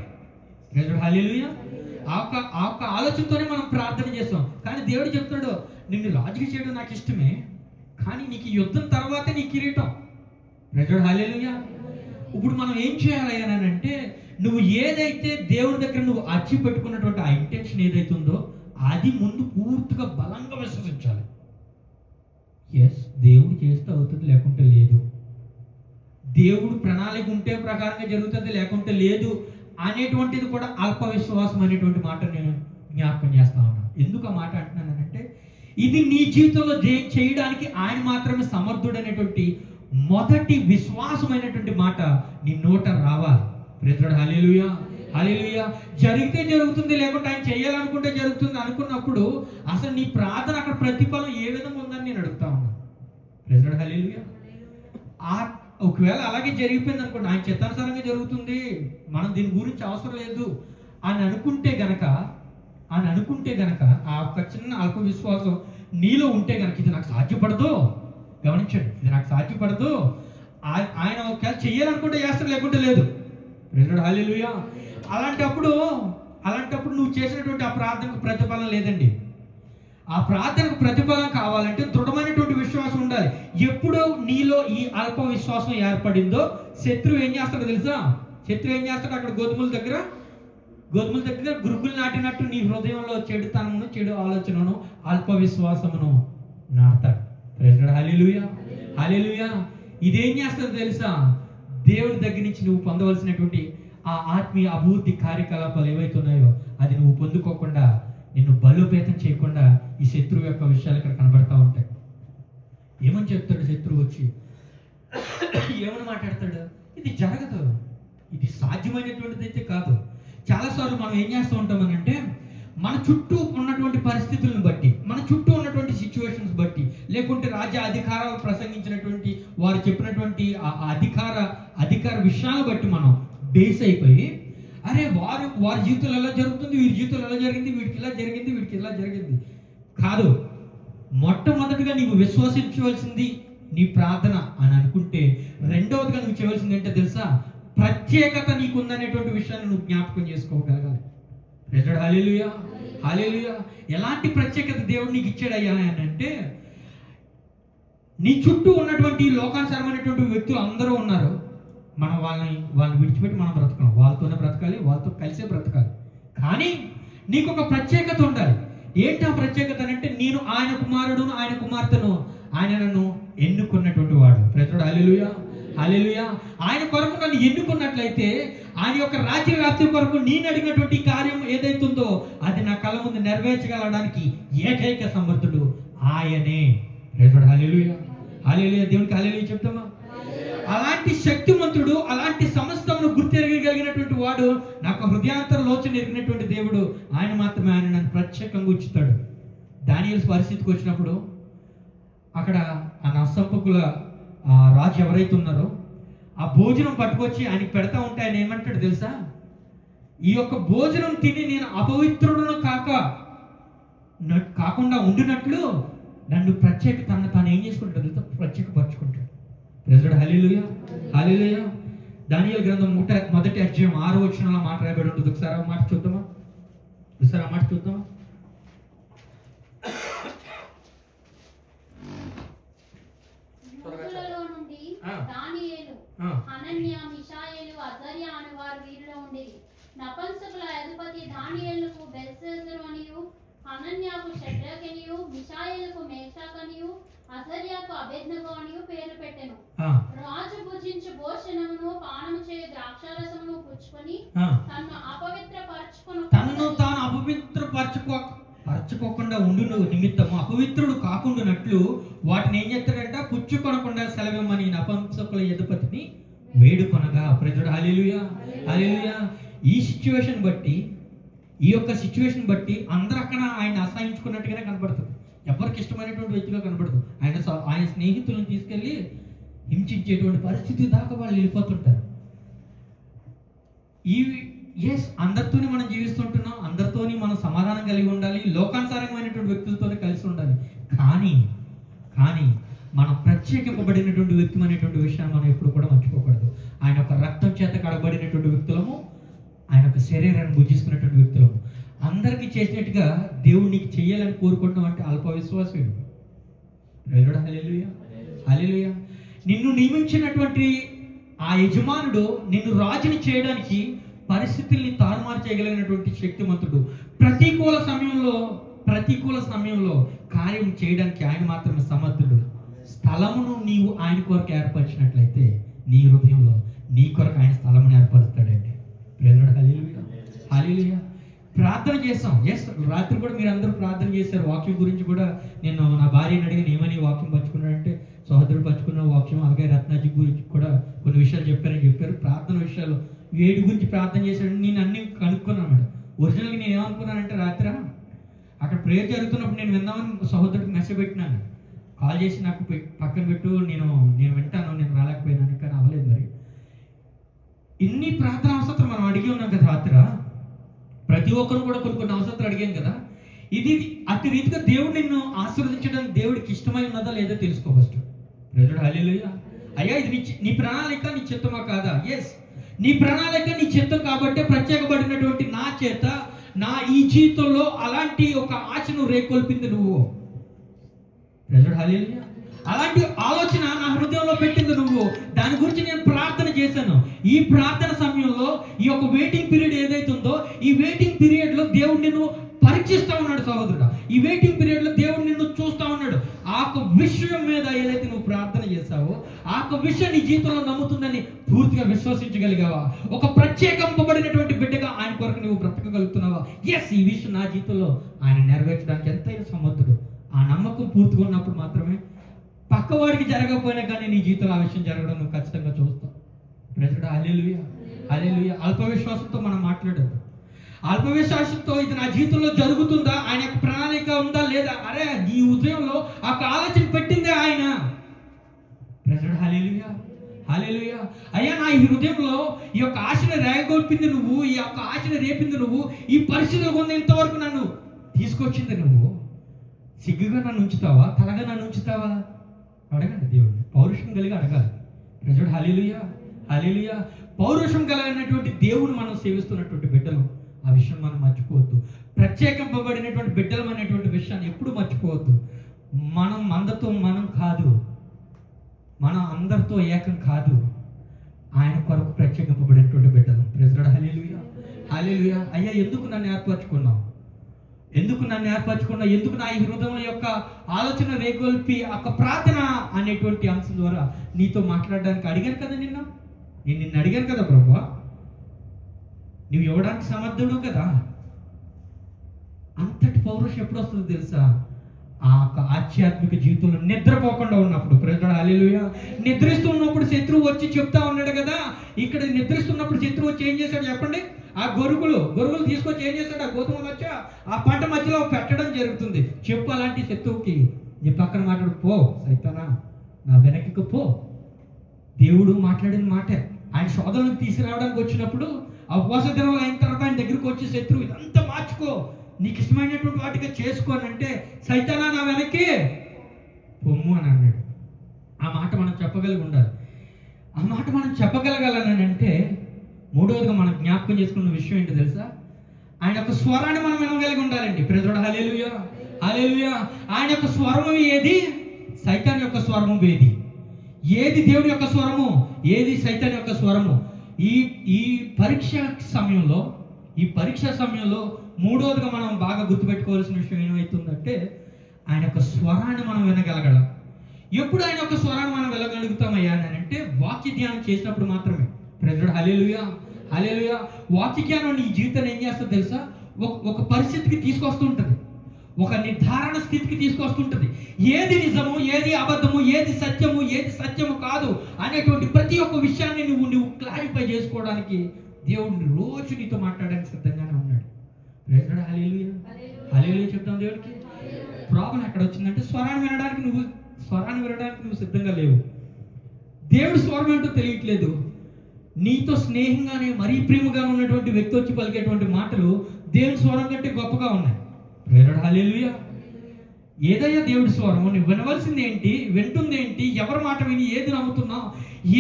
హల్లెలూయా. ఆ ఒక్క ఆలోచనతోనే మనం ప్రార్థన చేస్తాం. కానీ దేవుడు చెప్తున్నాడు, నిన్ను రాజుగా చేయడం నాకు ఇష్టమే, కానీ నీకు యుద్ధం తర్వాతే నీ కిరీటం. హల్లెలూయా. ఇప్పుడు మనం ఏం చేయాలి అని అంటే, నువ్వు ఏదైతే దేవుడి దగ్గర నువ్వు అర్చి పెట్టుకున్నటువంటి ఆ ఇంటెన్షన్ ఏదైతే ఉందో అది ముందు పూర్తిగా బలంగా విశ్వసించాలి. ఎస్, దేవుడు చేస్తే అవుతుంది, లేకుంటే లేదు. దేవుడు ప్రణాళిక ఉంటే ప్రకారంగా జరుగుతుంది, లేకుంటే లేదు అనేటువంటిది కూడా అల్ప విశ్వాసం అనేటువంటి మాట నేను జ్ఞాపకం చేస్తా ఉన్నాను. ఎందుకు ఆ మాట అంటున్నానంటే, ఇది నీ జీవితంలో చేయడానికి ఆయన మాత్రమే సమర్థుడు అనేటువంటి మొదటి విశ్వాసమైనటువంటి మాట నీ నోట రావాలి. Praise hallelujah. హల్లెలూయా. జరిగితే జరుగుతుంది, లేకుంటే ఆయన చేయాలనుకుంటే జరుగుతుంది అనుకున్నప్పుడు అసలు నీ ప్రార్థన అక్కడ ప్రతిఫలం ఏ విధంగా ఉందని నేను అడుగుతా ఉన్నాను. ప్రైజ్ హల్లెలూయా. ఒకవేళ అలాగే జరిగిపోయింది అనుకోండి, ఆయన చిత్తానుసారంగా జరుగుతుంది, మనం దీని గురించి అవసరం లేదు అని అనుకుంటే గనక ఆ ఒక చిన్న అల్ప విశ్వాసం నీలో ఉంటే గనక, ఇది నాకు సాధ్యపడదు, గమనించండి, ఇది నాకు సాధ్యపడదు, ఆయన ఒకవేళ చెయ్యాలనుకుంటే చేస్తాడు, లేకుంటే లేదు. ప్రైజ్ హల్లెలూయా. అలాంటప్పుడు నువ్వు చేసినటువంటి ఆ ప్రార్థనకు ప్రతిఫలం లేదండి. ఆ ప్రార్థనకు ప్రతిఫలం కావాలంటే దృఢమైనటువంటి విశ్వాసం ఉండాలి. ఎప్పుడు నీలో ఈ అల్ప విశ్వాసం ఏర్పడిందో శత్రువు ఏం చేస్తాడో తెలుసా? అక్కడ గోధుమల దగ్గర గురుగులు నాటినట్టు నీ హృదయంలో చెడుతనమును, చెడు ఆలోచనను, అల్ప విశ్వాసమును నాటుతాడు. Praise hallelujah. హల్లెలూయా. ఇదేం చేస్తుందో తెలుసా? దేవుడి దగ్గర నుంచి నువ్వు పొందవలసినటువంటి ఆ ఆత్మీయ అభివృద్ధి కార్యకలాపాలు ఏవైతే ఉన్నాయో అది నువ్వు పొందుకోకుండా, నిన్ను బలోపేతం చేయకుండా ఈ శత్రువు యొక్క విషయాలు ఇక్కడ కనబడతా ఉంటాయి. ఏమని చెప్తాడు శత్రువు వచ్చి? ఏమని మాట్లాడతాడు? ఇది జరగదు, ఇది సాధ్యమైనటువంటిది అయితే కాదు. చాలాసార్లు మనం ఏం చేస్తూ ఉంటామనంటే, మన చుట్టూ ఉన్నటువంటి పరిస్థితులను బట్టి, మన చుట్టూ ఉన్నటువంటి సిచ్యువేషన్స్ బట్టి, లేకుంటే రాజ్య అధికారాలు ప్రసంగించినటువంటి వారు చెప్పినటువంటి ఆ అధికార విషయాలను బట్టి మనం బేస్ అయిపోయి, అరే వారి జీవితంలో ఎలా జరుగుతుంది, వీరి జీవితంలో ఎలా జరిగింది, వీడికి ఇలా జరిగింది కాదు. మొట్టమొదటిగా నీవు విశ్వసించవలసింది నీ ప్రార్థన అని అనుకుంటే, రెండవదిగా నువ్వు చేయవలసింది ఏంటో తెలుసా? ప్రత్యేకత నీకుందనేటువంటి విషయాన్ని నువ్వు జ్ఞాపకం చేసుకోగలగాలి. Praise hallelujah. హల్లెలూయా. ఎలాంటి ప్రత్యేకత దేవుడు నీకు ఇచ్చాడయ్యా అని అంటే, నీ చుట్టూ ఉన్నటువంటి లోకానుసారమైనటువంటి వ్యక్తులు అందరూ ఉన్నారు, మనం వాళ్ళని విడిచిపెట్టి మనం బ్రతకం, వాళ్ళతోనే బ్రతకాలి, వాళ్ళతో కలిసే బ్రతకాలి. కానీ నీకు ఒక ప్రత్యేకత ఉండాలి. ఏంటి ఆ ప్రత్యేకత అంటే, నేను ఆయన కుమారుడును, ఆయన కుమార్తెను, ఆయన నన్ను ఎన్నుకున్నటువంటి వాడు. Praise hallelujah. హల్లెలూయా. ఆయన కొరకు నన్ను ఎన్నుకున్నట్లయితే, ఆయన యొక్క రాజ్య వ్యాప్తి కొరకు నేను అడిగినటువంటి కార్యం ఏదైతుందో అది నా కళ్ళ ముందు నెరవేర్చగలడానికి ఏకైక సమర్థుడు ఆయనే. Praise hallelujah. హల్లెలూయా. దేవునికి హల్లెలూయా చెప్తామా? అలాంటి శక్తిమంతుడు, అలాంటి సమస్తమును గుర్తెరగలిగినటువంటి వాడు, నాకు హృదయాంతర లోచన ఎరిగినటువంటి దేవుడు, ఆయన మాత్రమే ఆయన నన్ను ప్రత్యేకంగా ఉంచుతాడు. దానియేలు పరిస్థితికి వచ్చినప్పుడు అక్కడ ఆ నర్సంపకుల రాజు ఎవరైతే ఉన్నారో ఆ భోజనం పట్టుకొచ్చి ఆయనకి పెడతా ఉంటే ఆయన ఏమంటాడు తెలుసా? ఈ యొక్క భోజనం తిని నేను అపవిత్రుడును కాకుండా ఉండినట్లు నన్ను తాను ఏం చేసుకుంటాడు తెలుసా? ప్రత్యేకపరచుకుంటాడు. ప్రెజెంట్ హల్లెలూయా, హల్లెలూయా. దానియేలు గ్రంథం మొదటి అధ్యాయం 6వ వచనంలో మాట రాయబడి ఉంటుంది. ఒకసారి ఆ మాట చూద్దామా? మూఢులలో నుండి దానియేలు, హనన్య, మిషాయేలు, అజర్యా అను వారు వీరిలో ఉండేది. నపుంసకుల అధిపతి దానియేలుకు బెల్షస్సరు అనియు, హనన్యాకు షడ్రకనియు, మిషాయేలుకు మేషాకనియు, అజర్యాకు అబేద్నెగో అనియు పేరు పెట్టెను. రాజు భుజించు భోజనమును పానము చేయు ద్రాక్షారసమును పుచ్చుకొని తన్ను తాను అపవిత్రపరచుకోకుండా ఉండు నిమిత్తము అపవిత్రుడు కాకుండానట్లు వాటిని ఏం చేస్తాడంట? పుచ్చుకొనకుండా సెలవిమ్మని నపుంసకుల అధిపతిని వేడుకొనగా. ప్రెజెంట్ హల్లెలూయా, హల్లెలూయా. ఈ యొక్క సిచ్యువేషన్ బట్టి అందరూ అక్కడ ఆయన అసహించుకున్నట్టుగానే కనబడుతుంది. ఎవరికి ఇష్టమైనటువంటి వ్యక్తిగా కనబడదు. ఆయన స్నేహితులను తీసుకెళ్ళి హింసించేటువంటి పరిస్థితి దాకా వాళ్ళు వెళ్ళిపోతుంటారు. అందరితోనే మనం జీవిస్తుంటున్నాం, అందరితోని మనం సమాధానం కలిగి ఉండాలి, లోకానుసారమైనటువంటి వ్యక్తులతోనే కలిసి ఉండాలి. కానీ మనం ప్రత్యేకింపబడినటువంటి వ్యక్తి అనేటువంటి విషయాన్ని మనం ఎప్పుడు కూడా మర్చిపోకూడదు. ఆయన యొక్క రక్తం చేత కడబడినటువంటి వ్యక్తులము, ఆయన యొక్క శరీరాన్ని భుజిస్తున్నటువంటి వ్యక్తులము. అందరికీ చేసినట్టుగా దేవుడు నీకు చెయ్యాలని కోరుకుంటాం అంటే అల్ప విశ్వాసుడు. హల్లెలూయా, హల్లెలూయా. నిన్ను నియమించినటువంటి ఆ యజమానుడు నిన్ను రాజుని చేయడానికి పరిస్థితుల్ని తారుమారు చేయగలిగినటువంటి శక్తిమంతుడు. ప్రతికూల సమయంలో కార్యం చేయడానికి ఆయన మాత్రమే సమర్థుడు. స్థలమును నీవు ఆయన కొరకు ఏర్పరిచినట్లయితే నీ హృదయంలో నీ కొరకు ఆయన స్థలమును ఏర్పరుస్తాడండి. హల్లెలూయా, హల్లెలూయా. ప్రార్థన చేస్తాం. రాత్రి కూడా మీరు అందరూ ప్రార్థన చేశారు. వాక్యం గురించి కూడా నేను నా భార్యని అడిగిన ఏమని వాక్యం పంచుకున్నాడంటే, సహోదరుడు పంచుకున్న వాక్యం, అలాగే రత్నాజీ గురించి కూడా కొన్ని విషయాలు చెప్పారు. ప్రార్థన విషయాలు వేడి గురించి ప్రార్థన చేశాడు. నేను అన్ని కనుక్కున్నాను మేడం. ఒరిజినల్గా నేను ఏమనుకున్నానంటే, రాత్రి అక్కడ ప్రేయర్ జరుగుతున్నప్పుడు నేను విందామని సహోదరుడికి మెసేజ్ పెట్టినాను. కాల్ చేసి నాకు పక్కన పెట్టు, నేను వింటాను, నేను రాలేకపోయినాను, కానీ అవ్వలేదు. మరి ఇన్ని ప్రార్థన అవసరం మనం అడిగి ఉన్నాం కదా రాత్రి. ప్రతి ఒక్కరు కూడా కొన్ని అవసరం అడిగాం కదా. ఇది అతి రీతిగా దేవుడు నిన్ను ఆశీర్వదించడానికి దేవుడికి ఇష్టమై ఉన్నదా లేదా తెలుసుకో ఫస్ట్. ప్రెజెంట్ హల్లెలూయా. అయ్యా ఇది నీ ప్రణాళిక, నీ చిత్తమా కాదా? నీ ప్రణాళిక, నీ చిత్తం కాబట్టి ప్రత్యేకపడినటువంటి నా చేత నా ఈ జీవితంలో అలాంటి ఒక ఆశను రేకొల్పింది నువ్వు. ప్రెజెంట్ హల్లెలూయా. అలాంటి ఆలోచన నా హృదయంలో పెట్టింది నువ్వు. దాని గురించి నేను ప్రార్థన చేశాను. ఈ ప్రార్థన సమయంలో ఈ యొక్క వెయిటింగ్ పీరియడ్ ఏదైతే ఉందో, ఈ వెయిటింగ్ పీరియడ్ లో దేవుడు నిన్ను పరీక్షిస్తా ఉన్నాడు సహోదరుడు. ఈ వెయిటింగ్ పీరియడ్ లో దేవుడు నిన్ను చూస్తా ఉన్నాడు. ఆ యొక్క విషయం మీద ఏదైతే నువ్వు ప్రార్థన చేశావో, ఆ యొక్క విషయం నీ జీవితంలో నమ్ముతుందని పూర్తిగా విశ్వసించగలిగావా? ఒక ప్రత్యేకింపబడినటువంటి బిడ్డగా ఆయన కొరకు నువ్వు బ్రతకగలుగుతున్నావా? ఈ విషయం నా జీవితంలో ఆయన నెరవేర్చడానికి ఎంతైనా సమర్థుడు. ఆ నమ్మకం పూర్తిగా ఉన్నప్పుడు మాత్రమే పక్కవాడికి జరగకపోయినా కానీ నీ జీవితంలో ఆ విషయం జరగడం నువ్వు ఖచ్చితంగా చూస్తావు. ప్రెజెంట్ హల్లెలూయా, హల్లెలూయా. అల్ప విశ్వాసంతో మనం మాట్లాడద్దు. అల్ప విశ్వాసంతో ఇది నా జీవితంలో జరుగుతుందా, ఆయన యొక్క ప్రణాళిక ఉందా లేదా, అరే నీ ఉదయంలో ఆ ఆలోచన పెట్టిందే ఆయన. ప్రెజెంట్ హల్లెలూయా, హల్లెలూయా. అయ్యా నా ఈ హృదయంలో ఈ యొక్క ఆశను రేగొల్పింది నువ్వు, ఈ యొక్క ఆశను రేపింది నువ్వు, ఈ పరిస్థితులు కొంత ఇంతవరకు నన్ను తీసుకొచ్చింది నువ్వు. సిగ్గుగా నన్ను ఉంచుతావా, తలగా నన్ను ఉంచుతావా? అడగండి దేవుడిని. పౌరుషం కలిగి అడగాలి. ప్రెజెంట్ హల్లెలూయా, హల్లెలూయా. పౌరుషం కలిగినటువంటి దేవుడు మనం సేవిస్తున్నటువంటి బిడ్డలు, ఆ విషయం మనం మర్చిపోవద్దు. ప్రత్యేకింపబడినటువంటి బిడ్డలు అనేటువంటి విషయాన్ని ఎప్పుడు మర్చిపోవద్దు. మనం కాదు, మనం అందరితో ఏకం కాదు, ఆయన కొరకు ప్రత్యేకింపబడినటువంటి బిడ్డలు. ప్రెజెంట్ హల్లెలూయా, హల్లెలూయా. అయ్యా ఎందుకు నన్ను ఏర్పరచుకున్నావు? ఎందుకు నా ఈ హృదయం యొక్క ఆలోచన రేగొల్పి ఒక ప్రార్థన అనేటువంటి అంశం ద్వారా నీతో మాట్లాడడానికి అడిగాను కదా. నేను నిన్ను అడిగాను కదా ప్రభువా, నువ్వు ఇవ్వడానికి సమర్థుడు కదా. అంతటి పౌరుషం ఎప్పుడు వస్తుందో తెలుసా? ఆ యొక్క ఆధ్యాత్మిక జీవితంలో నిద్రపోకుండా ఉన్నప్పుడు, ప్రజలు హల్లెలూయా, నిద్రిస్తూ ఉన్నప్పుడు శత్రువు వచ్చి చెప్తా ఉన్నాడు కదా. ఇక్కడ నిద్రిస్తున్నప్పుడు శత్రువు వచ్చి ఏం చేశాడు చెప్పండి? ఆ గొరుగులు తీసుకొచ్చి ఏం చేశాడు? ఆ గోధుమ మధ్య ఆ పంట మధ్యలో పెట్టడం జరుగుతుంది. చెప్పు అలాంటి శత్రువుకి, నీ పక్కన మాట్లాడు, పో సైతానా నా వెనక్కి పో. దేవుడు మాట్లాడిన మాటే. ఆయన శోధనకు తీసుకురావడానికి వచ్చినప్పుడు ఆ ఉపవాస దినాలు అయిన తర్వాత ఆయన దగ్గరికి వచ్చి శత్రువు ఇదంతా మార్చుకో, నీకు ఇష్టమైనటువంటి వాటిగా చేసుకోనంటే సైతానా నా వెనక్కి పొమ్ము అని అన్నాడు. ఆ మాట మనం చెప్పగలిగి ఉండాలి. ఆ మాట మనం చెప్పగలగాలని అంటే మూడవదిగా మనం జ్ఞాపకం చేసుకున్న విషయం ఏంటో తెలుసా? ఆయన యొక్క స్వరాన్ని మనం వినగలిగి ఉండాలండి. ప్రజలు హల్లెలూయా, హల్లెలూయా. ఆయన యొక్క స్వరము ఏది? సైతాన్ యొక్క స్వరము ఏది? ఏది దేవుడి యొక్క స్వరము? ఏది సైతాన్ యొక్క స్వరము? ఈ పరీక్ష సమయంలో మూడవదిగా మనం బాగా గుర్తుపెట్టుకోవాల్సిన విషయం ఏమవుతుందంటే ఆయన యొక్క స్వరాన్ని మనం వినగలగలం. ఎప్పుడు ఆయన యొక్క స్వరాన్ని మనం వినగలుగుతామయ్యా అని అంటే వాక్య ధ్యానం చేసినప్పుడు మాత్రమే. ప్రజలు హల్లెలూయా, హల్లెలూయా. వాక్య జ్ఞానం నీ జీవితాన్ని ఏం చేస్తుందో తెలుసా? ఒక పరిస్థితికి తీసుకొస్తూ ఉంటుంది, ఒక నిర్ధారణ స్థితికి తీసుకొస్తుంటుంది. ఏది నిజము, ఏది అబద్ధము, ఏది సత్యము కాదు అనేటువంటి ప్రతి ఒక్క విషయాన్ని నువ్వు క్లారిఫై చేసుకోవడానికి దేవుడిని రోజు నీతో మాట్లాడడానికి సిద్ధంగానే ఉన్నాడు. ప్రైజ్ హల్లెలూయా, హల్లెలూయా చెప్తాం దేవుడికి. ప్రాబ్లం ఎక్కడ వచ్చిందంటే స్వరాన్ని వినడానికి నువ్వు సిద్ధంగా లేవు. దేవుడి స్వరం ఏంటో తెలియట్లేదు. నీతో స్నేహంగానే మరీ ప్రేమగా ఉన్నటువంటి వ్యక్తి వచ్చి పలికేటువంటి మాటలు దేవుడి స్వరం కంటే గొప్పగా ఉన్నాయి. ప్రైజ్ హల్లెలూయా. ఏదయ్యా దేవుడి స్వరము? నువ్వు వినవలసింది ఏంటి? వింటుంది ఏంటి? ఎవరి మాట విని ఏది నమ్ముతున్నావు?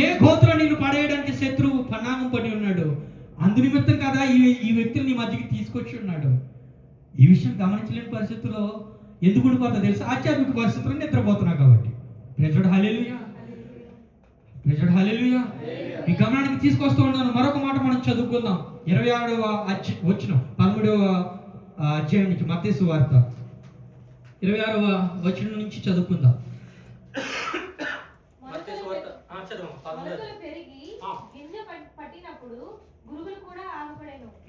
ఏ గోత్రం నిన్ను పడేయడానికి శత్రువు పన్నాగం పడి ఉన్నాడు? అందునిమిత్తం కదా ఈ వ్యక్తులు నీ మధ్యకి తీసుకొచ్చి ఉన్నాడు. ఈ విషయం గమనించలేని పరిస్థితుల్లో ఎందుకు ఉండిపోతా తెలుసా? ఆధ్యాత్మిక పరిస్థితుల్లో నిద్రపోతున్నావు కాబట్టి. ప్రైజ్ హల్లెలూయా, ప్రైజ్ హల్లెలూయా. మీ గమనానికి తీసుకొస్తూ ఉన్నాను. మరొక మాట మనం చదువుకుందాం. 26వ వచనం 13వ అధ్యాయం నుంచి, మత్తయి సువార్త 26వ వచనం నుంచి చదువుకుందాం.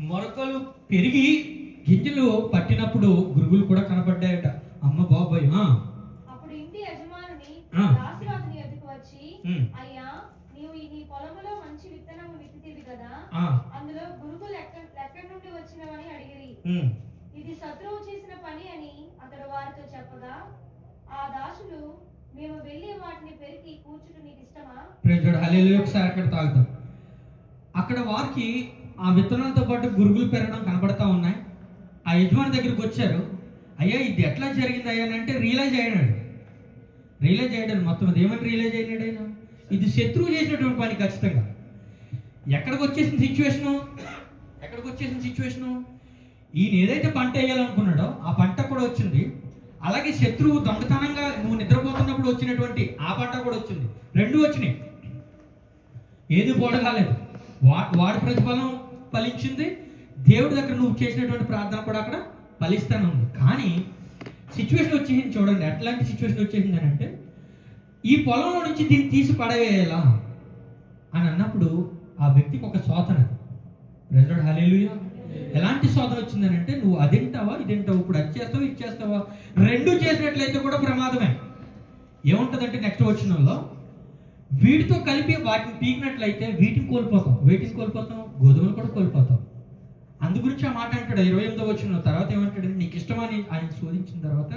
మొలకలు పెరిగి గింజలు పట్టినప్పుడు గురుగులు కూడా కనపడ్డాయట. అమ్మ బాబాయ్. అప్పుడు ఇంటి యజమానుని దాసురాజుని ఎదుకు వచ్చి, అయ్యా నీవు నీ పొలములో మంచి విత్తనము విత్తితివి కదా, అందులో గురుగులు ఎక్కడి నుండి వచ్చినవని అడిగిరి. ఇది శత్రువు చేసిన పని అని అతడు వారితో చెప్పగా, ఆ దాసులు, మేము వెళ్ళి వాటిని పెరికి కూర్చుట నీకు ఇష్టమా? ప్రైజ్ హల్లెలూయా. ఒకసారి అక్కడ తాగుతాం. అక్కడ వారికి ఆ విత్తనాలతో పాటు గురుగులు పెరగడం కనబడతా ఉన్నాయి. ఆ యజమాని దగ్గరికి వచ్చారు. అయ్యా ఇది ఎట్లా జరిగింది అయ్యా అంటే రియలైజ్ అయ్యాడు మొత్తం. అది ఏమని రియలైజ్ అయినాడు ఆయన? ఇది శత్రువు చేసినటువంటి పని ఖచ్చితంగా. ఎక్కడికి వచ్చేసిన సిచ్యువేషను? ఈయన ఏదైతే పంట వేయాలనుకున్నాడో ఆ పంట కూడా వచ్చింది. అలాగే శత్రువు దొంగతనంగా నువ్వు నిద్రపోతున్నప్పుడు వచ్చినటువంటి ఆ పంట కూడా వచ్చింది. రెండు వచ్చినాయి. ఏది పోడగాలేదు. వాడి ప్రతిఫలం ఫలించింది. దేవుడి దగ్గర నువ్వు చేసినటువంటి ప్రార్థన కూడా అక్కడ ఫలిస్తానే ఉంది. కానీ సిచ్యువేషన్ వచ్చేసింది చూడండి. ఎట్లాంటి సిచ్యువేషన్ వచ్చేసింది అని అంటే, ఈ పొలంలో నుంచి దీన్ని తీసి పడవేయాలా అని అన్నప్పుడు ఆ వ్యక్తికి ఒక శోధన. ప్రైజ్ హల్లెలూయా. ఎలాంటి శోధన వచ్చిందని అంటే, నువ్వు అదింటావా ఇదింటావా, ఇప్పుడు అది చేస్తావా ఇది చేస్తావా, రెండు చేసినట్లయితే కూడా ప్రమాదమే. ఏముంటుందంటే నెక్స్ట్ వచనంలో, వీటితో కలిపి వాటిని పీకినట్లయితే వీటిని కోల్పోతాం, గోధుమలు కూడా కోల్పోతాం. అందు గురించి ఆ మాట అంటాడు 28వ వచనం. తర్వాత ఏమంటాడు? నీకు ఇష్టమని ఆయన శోధించిన తర్వాత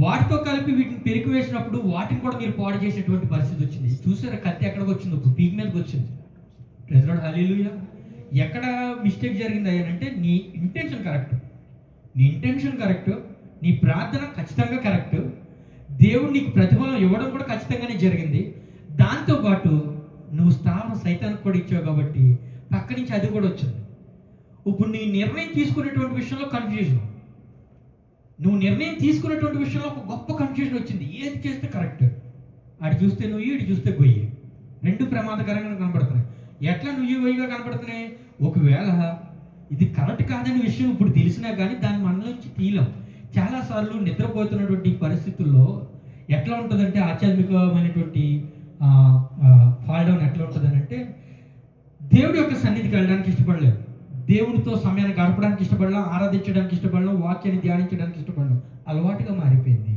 వాటితో కలిపి వీటిని పెరికి వేసినప్పుడు వాటిని కూడా మీరు పాడు చేసేటువంటి పరిస్థితి వచ్చింది. చూసారా కత్తి ఎక్కడికి వచ్చింది? ఇప్పుడు పీక్ మీదకి వచ్చింది. ప్రైజ్ హల్లెలూయా. ఎక్కడ మిస్టేక్ జరిగింది అయ్యానంటే, నీ ఇంటెన్షన్ కరెక్ట్, నీ ప్రార్థన ఖచ్చితంగా కరెక్ట్, దేవుడు నీకు ప్రతిఫలం ఇవ్వడం కూడా ఖచ్చితంగానే జరిగింది. దాంతోపాటు నువ్వు స్థానం సైతానికి కూడా ఇచ్చావు కాబట్టి పక్క నుంచి అది కూడా వచ్చింది. ఇప్పుడు నీ నిర్ణయం తీసుకునేటువంటి విషయంలో కన్ఫ్యూజన్, ఒక గొప్ప కన్ఫ్యూజన్ వచ్చింది. ఏది చేస్తే కరెక్ట్? అటు చూస్తే నువ్వు, ఇటు చూస్తే గొయ్యి. రెండు ప్రమాదకరంగా కనబడుతున్నాయి. ఎట్లా నువ్వు గొయ్యిగా కనబడుతున్నాయి? ఒకవేళ ఇది కరెక్ట్ కాదని విషయం ఇప్పుడు తెలిసినా కానీ దాన్ని మనలోంచి తీయలేం. చాలాసార్లు నిద్రపోతున్నటువంటి పరిస్థితుల్లో ఎట్లా ఉంటుందంటే, ఆధ్యాత్మికమైనటువంటి ఫాల్ డౌన్ ఎట్లా ఉంటుందని అంటే, దేవుడి యొక్క సన్నిధికి వెళ్ళడానికి ఇష్టపడలేదు. దేవునితో సమయాన్ని గడపడానికి ఇష్టపడడం, ఆరాధించడానికి ఇష్టపడడం, వాక్యాన్ని ధ్యానించడానికి ఇష్టపడడం అలవాటుగా మారిపోయింది.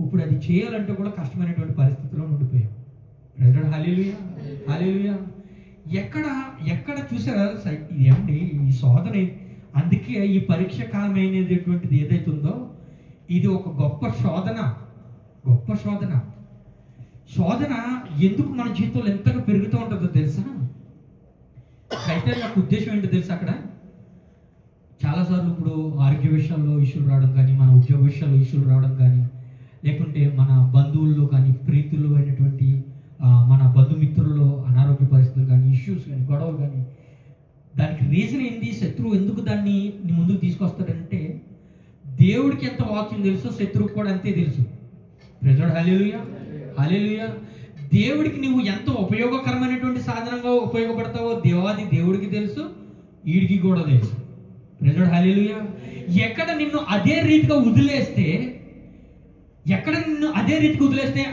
ఇప్పుడు అది చేయాలంటే కూడా కష్టమైనటువంటి పరిస్థితిలో ఉండిపోయాం. ప్రజలు హల్లెలూయా, హల్లెలూయా. ఎక్కడ చూసారా ఇది ఏమండి ఈ శోధన. అందుకే ఈ పరీక్ష కాలం అనేటువంటిది ఏదైతుందో ఇది ఒక గొప్ప శోధన. శోధన ఎందుకు మన జీవితంలో ఎంతగా పెరుగుతూ ఉంటుందో తెలుసా? అయితే నాకు ఉద్దేశం ఏంటో తెలుసా? అక్కడ చాలాసార్లు ఇప్పుడు ఆరోగ్య విషయాల్లో ఇష్యూలు రావడం కానీ, మన ఉద్యోగ విషయాల్లో ఇష్యూలు రావడం కానీ, లేకుంటే మన బంధువుల్లో కానీ, ప్రీతులు అయినటువంటి మన బంధుమిత్రుల్లో అనారోగ్య పరిస్థితులు కానీ, ఇష్యూస్ కానీ, గొడవలు కానీ, దానికి రీజన్ ఏంటి? శత్రువు ఎందుకు దాన్ని నీ ముందుకు తీసుకొస్తాడంటే దేవుడికి ఎంత వాక్యం తెలుసో శత్రువుకి కూడా అంతే తెలుసు. ప్రజలు హల్లెలూయా, హల్లెలూయా. దేవుడికి నువ్వు ఎంత ఉపయోగకరమైనటువంటి సాధనంగా ఉపయోగపడతావో దేవుడికి తెలుసు, వీడికి కూడా తెలుసు. ప్రజలు హల్లెలూయా. ఎక్కడ నిన్ను అదే రీతిగా వదిలేస్తే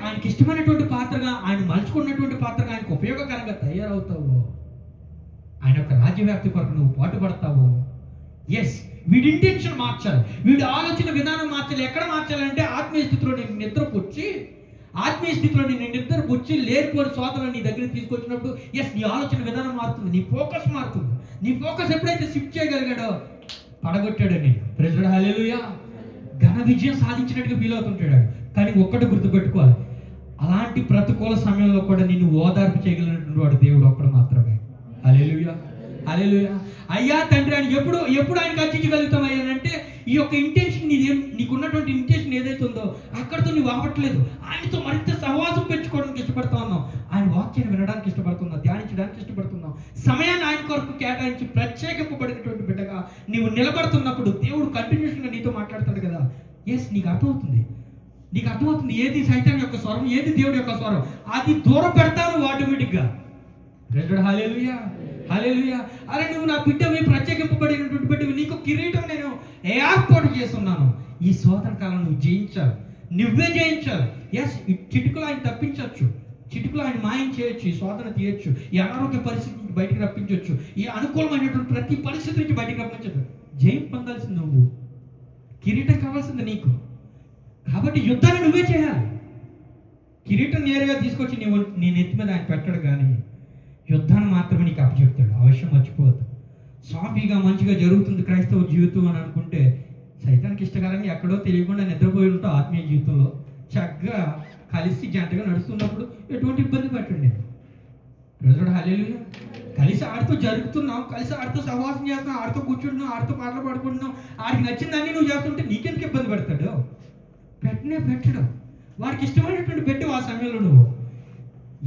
ఆయనకి ఇష్టమైనటువంటి పాత్రగా, ఆయన మలుచుకున్నటువంటి పాత్రగా, ఆయనకు ఉపయోగకరంగా తయారవుతావో, ఆయన యొక్క రాజ్యవ్యాప్తి కొరకు నువ్వు పాటుపడతావో, ఎస్ వీడి ఇంటెన్షన్ మార్చాలి, వీడి ఆలోచన విధానం మార్చాలి. ఎక్కడ మార్చాలంటే ఆత్మీయ స్థితిలో నేను నిద్రపుచ్చి లేనిపోని శోధనలు నీ దగ్గరికి తీసుకొచ్చినప్పుడు ఎస్ నీ ఆలోచన విధానం మారుతుంది, నీ ఫోకస్ మారుతుంది. నీ ఫోకస్ ఎప్పుడైతే షిఫ్ట్ చేయగలిగాడో పడగొట్టాడని. ప్రజలు హల్లెలూయా. ఘన విజయం సాధించినట్టుగా ఫీల్ అవుతుంటాడు. కానీ ఒక్కటి గుర్తుపెట్టుకోవాలి, అలాంటి ప్రతికూల సమయంలో కూడా నిన్ను ఓదార్పు చేయగలిగినటువంటి వాడు దేవుడు ఒక్కడు మాత్రమే. హల్లెలూయా, హల్లెలూయా. అయ్యా తండ్రి అని ఎప్పుడు ఆయనకు అర్చించగలుగుతామయ్యానంటే ఈ యొక్క ఇంటెన్షన్ నీకున్నటువంటి ఇంటెన్షన్ ఏదైతే ఉందో అక్కడితో నువ్వు ఆపట్లేదు, ఆయనతో మరింత సహవాసం పెంచుకోవడానికి ఇష్టపడతా ఉన్నావు, ఆయన వాక్యాన్ని వినడానికి ఇష్టపడుతున్నావు, ధ్యానించడానికి ఇష్టపడుతున్నావు, సమయాన్ని ఆయన కొరకు కేటాయించి ప్రత్యేకింపబడినటువంటి బిడ్డగా నీవు నిలబడుతున్నప్పుడు దేవుడు కంటిన్యూషన్గా నీతో మాట్లాడతాడు కదా. ఎస్ నీకు అర్థమవుతుంది ఏది సైతాన్ యొక్క స్వరం, ఏది దేవుడి యొక్క స్వరం. అది దూరం పెడతాను ఆటోమేటిక్గా. హల్లెలూయా, హల్లెలూయా. అరే నువ్వు నా బిడ్డవి, ప్రత్యేకింపబడినటువంటి బిడ్డవి, నీకు కిరీటం నేను ఏర్పాటు చేస్తున్నాను. ఈ శోధన కాలం నువ్వే జయించాలి. ఎస్ చిటుకులు ఆయన తప్పించవచ్చు, చిటుకులు ఆయన మాయం చేయొచ్చు, ఈ శోధన తీయొచ్చు, ఈ అనారోగ్య పరిస్థితి నుంచి బయటకు రప్పించవచ్చు, ఈ అనుకూలమైనటువంటి ప్రతి పరిస్థితి నుంచి బయటకు రప్పించవచ్చు. జయం పొందాల్సింది నువ్వు, కిరీటం కావాల్సింది నీకు. కాబట్టి యుద్ధాన్ని నువ్వే చేయాలి. కిరీటం నేరుగా తీసుకొచ్చి నీ నెత్తి మీద ఆయన పెట్టడు, కానీ యుద్ధాన్ని మాత్రమే నీకు అప్పచెప్తాడు. అవశ్యం మర్చిపోవద్దు. సాఫీగా మంచిగా జరుగుతుంది క్రైస్తవ జీవితం అని అనుకుంటే సైతానికి ఇష్టకరంగా ఎక్కడో తెలియకుండా నిద్రపోయి ఉంటావు. ఆత్మీయ జీవితంలో చక్కగా కలిసి జంటగా నడుస్తున్నప్పుడు ఎటువంటి ఇబ్బంది పెట్టండి. ప్రజలు హల్లెలూయా. కలిసి ఆడితో జరుగుతున్నావు, కలిసి ఆడితో సహవాసం చేస్తున్నావు, ఆడితో కూర్చుంటున్నావు, ఆడితో పాటలు పాడుకుంటున్నావు, ఆడికి నచ్చిందన్నీ నువ్వు చేస్తుంటే నీకెందుకు ఇబ్బంది పెడతాడు? పెట్టడం వాడికి ఇష్టమైనటువంటి పెట్టు. ఆ సమయంలో నువ్వు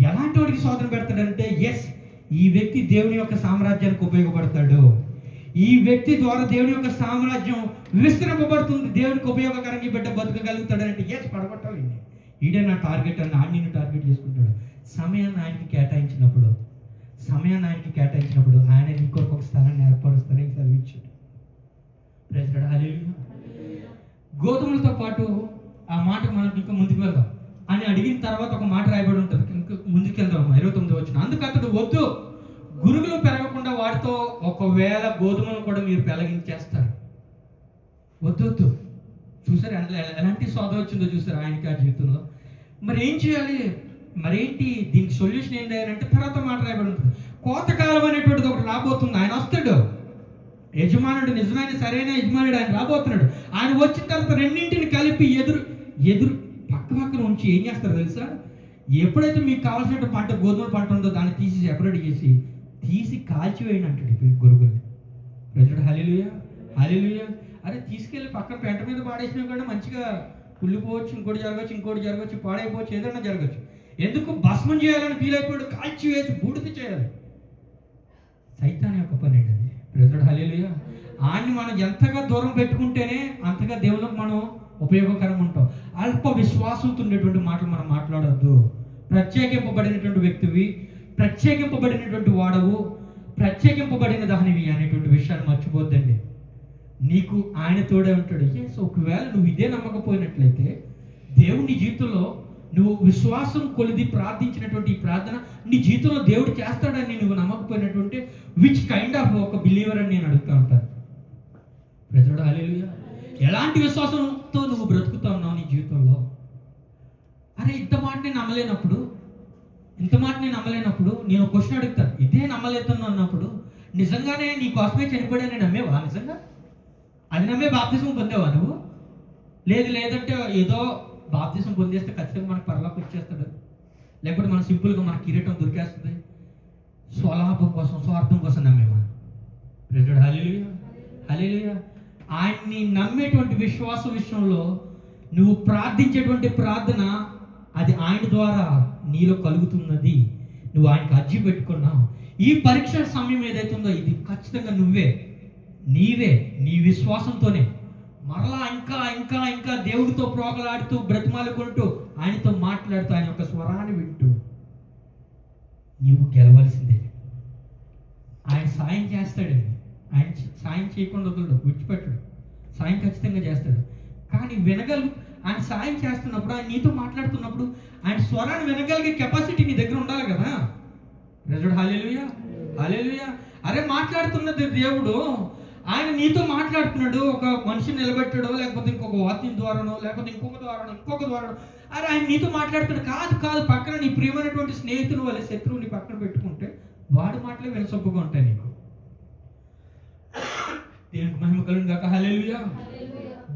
ఎలాంటి వాడికి శోధన పెడతాడంటే ఎస్ ఈ వ్యక్తి దేవుని యొక్క సామ్రాజ్యానికి ఉపయోగపడతాడు, ఈ వ్యక్తి ద్వారా దేవుని యొక్క సామ్రాజ్యం విస్తరింపబడుతుంది, దేవునికి ఉపయోగకరంగా బిడ్డ బతకగలుగుతాడు అంటే ఎస్ పడగొట్టాలి. ఈడే నా టార్గెట్ అని ఆయన నిన్ను టార్గెట్ చేసుకుంటాడు. సమయాన్ని ఆయనకి కేటాయించినప్పుడు ఆయన నీ కొరకు ఒక స్థలాన్ని ఏర్పరుస్తానని సెలవిచ్చాడు. ప్రైజ్ హల్లెలూయా. గోధుమలతో పాటు ఆ మాట మనకి ఇంకా ముందుకు వెళ్దాం అని అడిగిన తర్వాత ఒక మాట రాయబడి ఉంటుంది. ఇంకా ముందుకెళ్దాం 29 వచ్చిన. అందుకు అతడు వద్దు, గురుగులు పెరగకుండా వాటితో ఒకవేళ గోధుమలు కూడా మీరు పెరగించేస్తారు. వద్దు. చూసారు ఎలాంటి శోధన వచ్చిందో చూసారు ఆయనకి ఆ జీవితంలో. మరి ఏం చేయాలి? మరేంటి దీనికి సొల్యూషన్ ఏంటి అంటే తర్వాత మాట రాయబడి ఉంటుంది. కోతకాలం అనేటువంటిది ఒకటి రాబోతుంది. ఆయన వస్తాడు, యజమానుడు, నిజమైన సరైన యజమానుడు ఆయన రాబోతున్నాడు. ఆయన వచ్చిన తర్వాత రెండింటిని కలిపి ఎదురు పక్కన ఉంచి ఏం చేస్తారు తెలుసా? ఎప్పుడైతే మీకు కావాల్సిన పంట, గోధుమ పంట ఉందో దాన్ని తీసి సెపరేట్ తీసి కాల్చివేయండి అంటాడు గురుగుల్ని. ప్రజలు హల్లెలూయా, హల్లెలూయా. అరే తీసుకెళ్ళి పక్కన పెంట మీద పాడేసినా కూడా మంచిగా కుళ్ళిపోవచ్చు, ఇంకోటి జరగచ్చు, పాడైపోవచ్చు, ఏదైనా జరగచ్చు. ఎందుకు భస్మం చేయాలని ఫీల్ అయిపోయాడు? కాల్చివేసి బూడిద చేయాలి. సైతాన్ యొక్క పని అండి అది. ప్రజలు హల్లెలూయా. ఆయన్ని మనం ఎంతగా దూరం పెట్టుకుంటేనే అంతగా దేవునికి మనం ఉపయోగకరంగా ఉంటాం. అల్ప విశ్వాసంతో ఉండేటువంటి మాటలు మనం మాట్లాడొద్దు. ప్రత్యేకింపబడినటువంటి వ్యక్తివి, ప్రత్యేకింపబడినటువంటి వాడవు, ప్రత్యేకింపబడిన దానివి అనేటువంటి విషయాన్ని మర్చిపోద్దండి. నీకు ఆయన తోడే ఉంటాడు. ఒకవేళ నువ్వు ఇదే నమ్మకపోయినట్లయితే దేవుని జీవితంలో నువ్వు విశ్వాసం కొలిది ప్రార్థించినటువంటి ఈ ప్రార్థన నీ జీవితంలో దేవుడు చేస్తాడని నువ్వు నమ్మకపోయినటువంటి విచ్ కైండ్ ఆఫ్ ఒక బిలీవర్ అని నేను అడుగుతూ ఉంటాను. ప్రజలు హల్లెలూయా. ఎలాంటి విశ్వాసంతో నువ్వు బ్రతుకుతా ఉన్నావు నీ జీవితంలో? అరే ఇంత మాట నేను నమ్మలేనప్పుడు నేను క్వశ్చన్ అడుగుతాను, ఇదే నమ్మలేతాను అన్నప్పుడు నిజంగానే నీ కోసమే చనిపోయాడని నమ్మేవా? నిజంగా అది నమ్మే బాప్తిసం పొందేవా నువ్వు? లేదంటే ఏదో బాప్తిసం పొందేస్తే ఖచ్చితంగా మనకు పరలోకి వచ్చేస్తాడు, లేకపోతే మనం సింపుల్గా మన కిరీటం దొరికేస్తుంది, స్వలాభం కోసం స్వార్థం కోసం నమ్మేవా? Praise hallelujah. హల్లెలూయా. ఆయన్ని నమ్మేటువంటి విశ్వాస విషయంలో నువ్వు ప్రార్థించేటువంటి ప్రార్థన అది ఆయన ద్వారా నీలో కలుగుతున్నది. నువ్వు ఆయనకు అర్జీ పెట్టుకున్నావు. ఈ పరీక్ష సమయం ఏదైతే ఉందో ఇది ఖచ్చితంగా నీవే నీ విశ్వాసంతోనే మరలా ఇంకా దేవుడితో ప్రోకలాడుతూ బ్రతిమాలుకుంటూ ఆయనతో మాట్లాడుతూ ఆయన యొక్క స్వరాన్ని వింటూ నీవు గెలవలసిందే. ఆయన సాయం చేస్తాడండి. ఆయన సాయం చేయకుండా వదలడు, విడిచిపెట్టడు. సాయం ఖచ్చితంగా చేస్తాడు. కానీ ఆయన సాయం చేస్తున్నప్పుడు, ఆయన నీతో మాట్లాడుతున్నప్పుడు ఆయన స్వరాన్ని వినగలిగే కెపాసిటీ నీ దగ్గర ఉండాలి కదా. ప్రజడు హల్లెలూయా. హల్లెలూయా. అరే మాట్లాడుతున్నది దేవుడు, ఆయన నీతో మాట్లాడుతున్నాడు. ఒక మనిషిని నిలబెట్టాడో, లేకపోతే ఇంకొక వాక్యం ద్వారానో, లేకపోతే ఇంకొక ద్వారానో అరే ఆయన నీతో మాట్లాడుతున్నాడు. కాదు పక్కన నీ ప్రియమైనటువంటి స్నేహితుడు వాళ్ళ శత్రువుని పక్కన పెట్టుకుంటే వాడి మాటలే వినసొప్పుగా ఉంటాయి నీకు. దేవునికి మహిమ కలుగును గాక. హల్లెలూయా.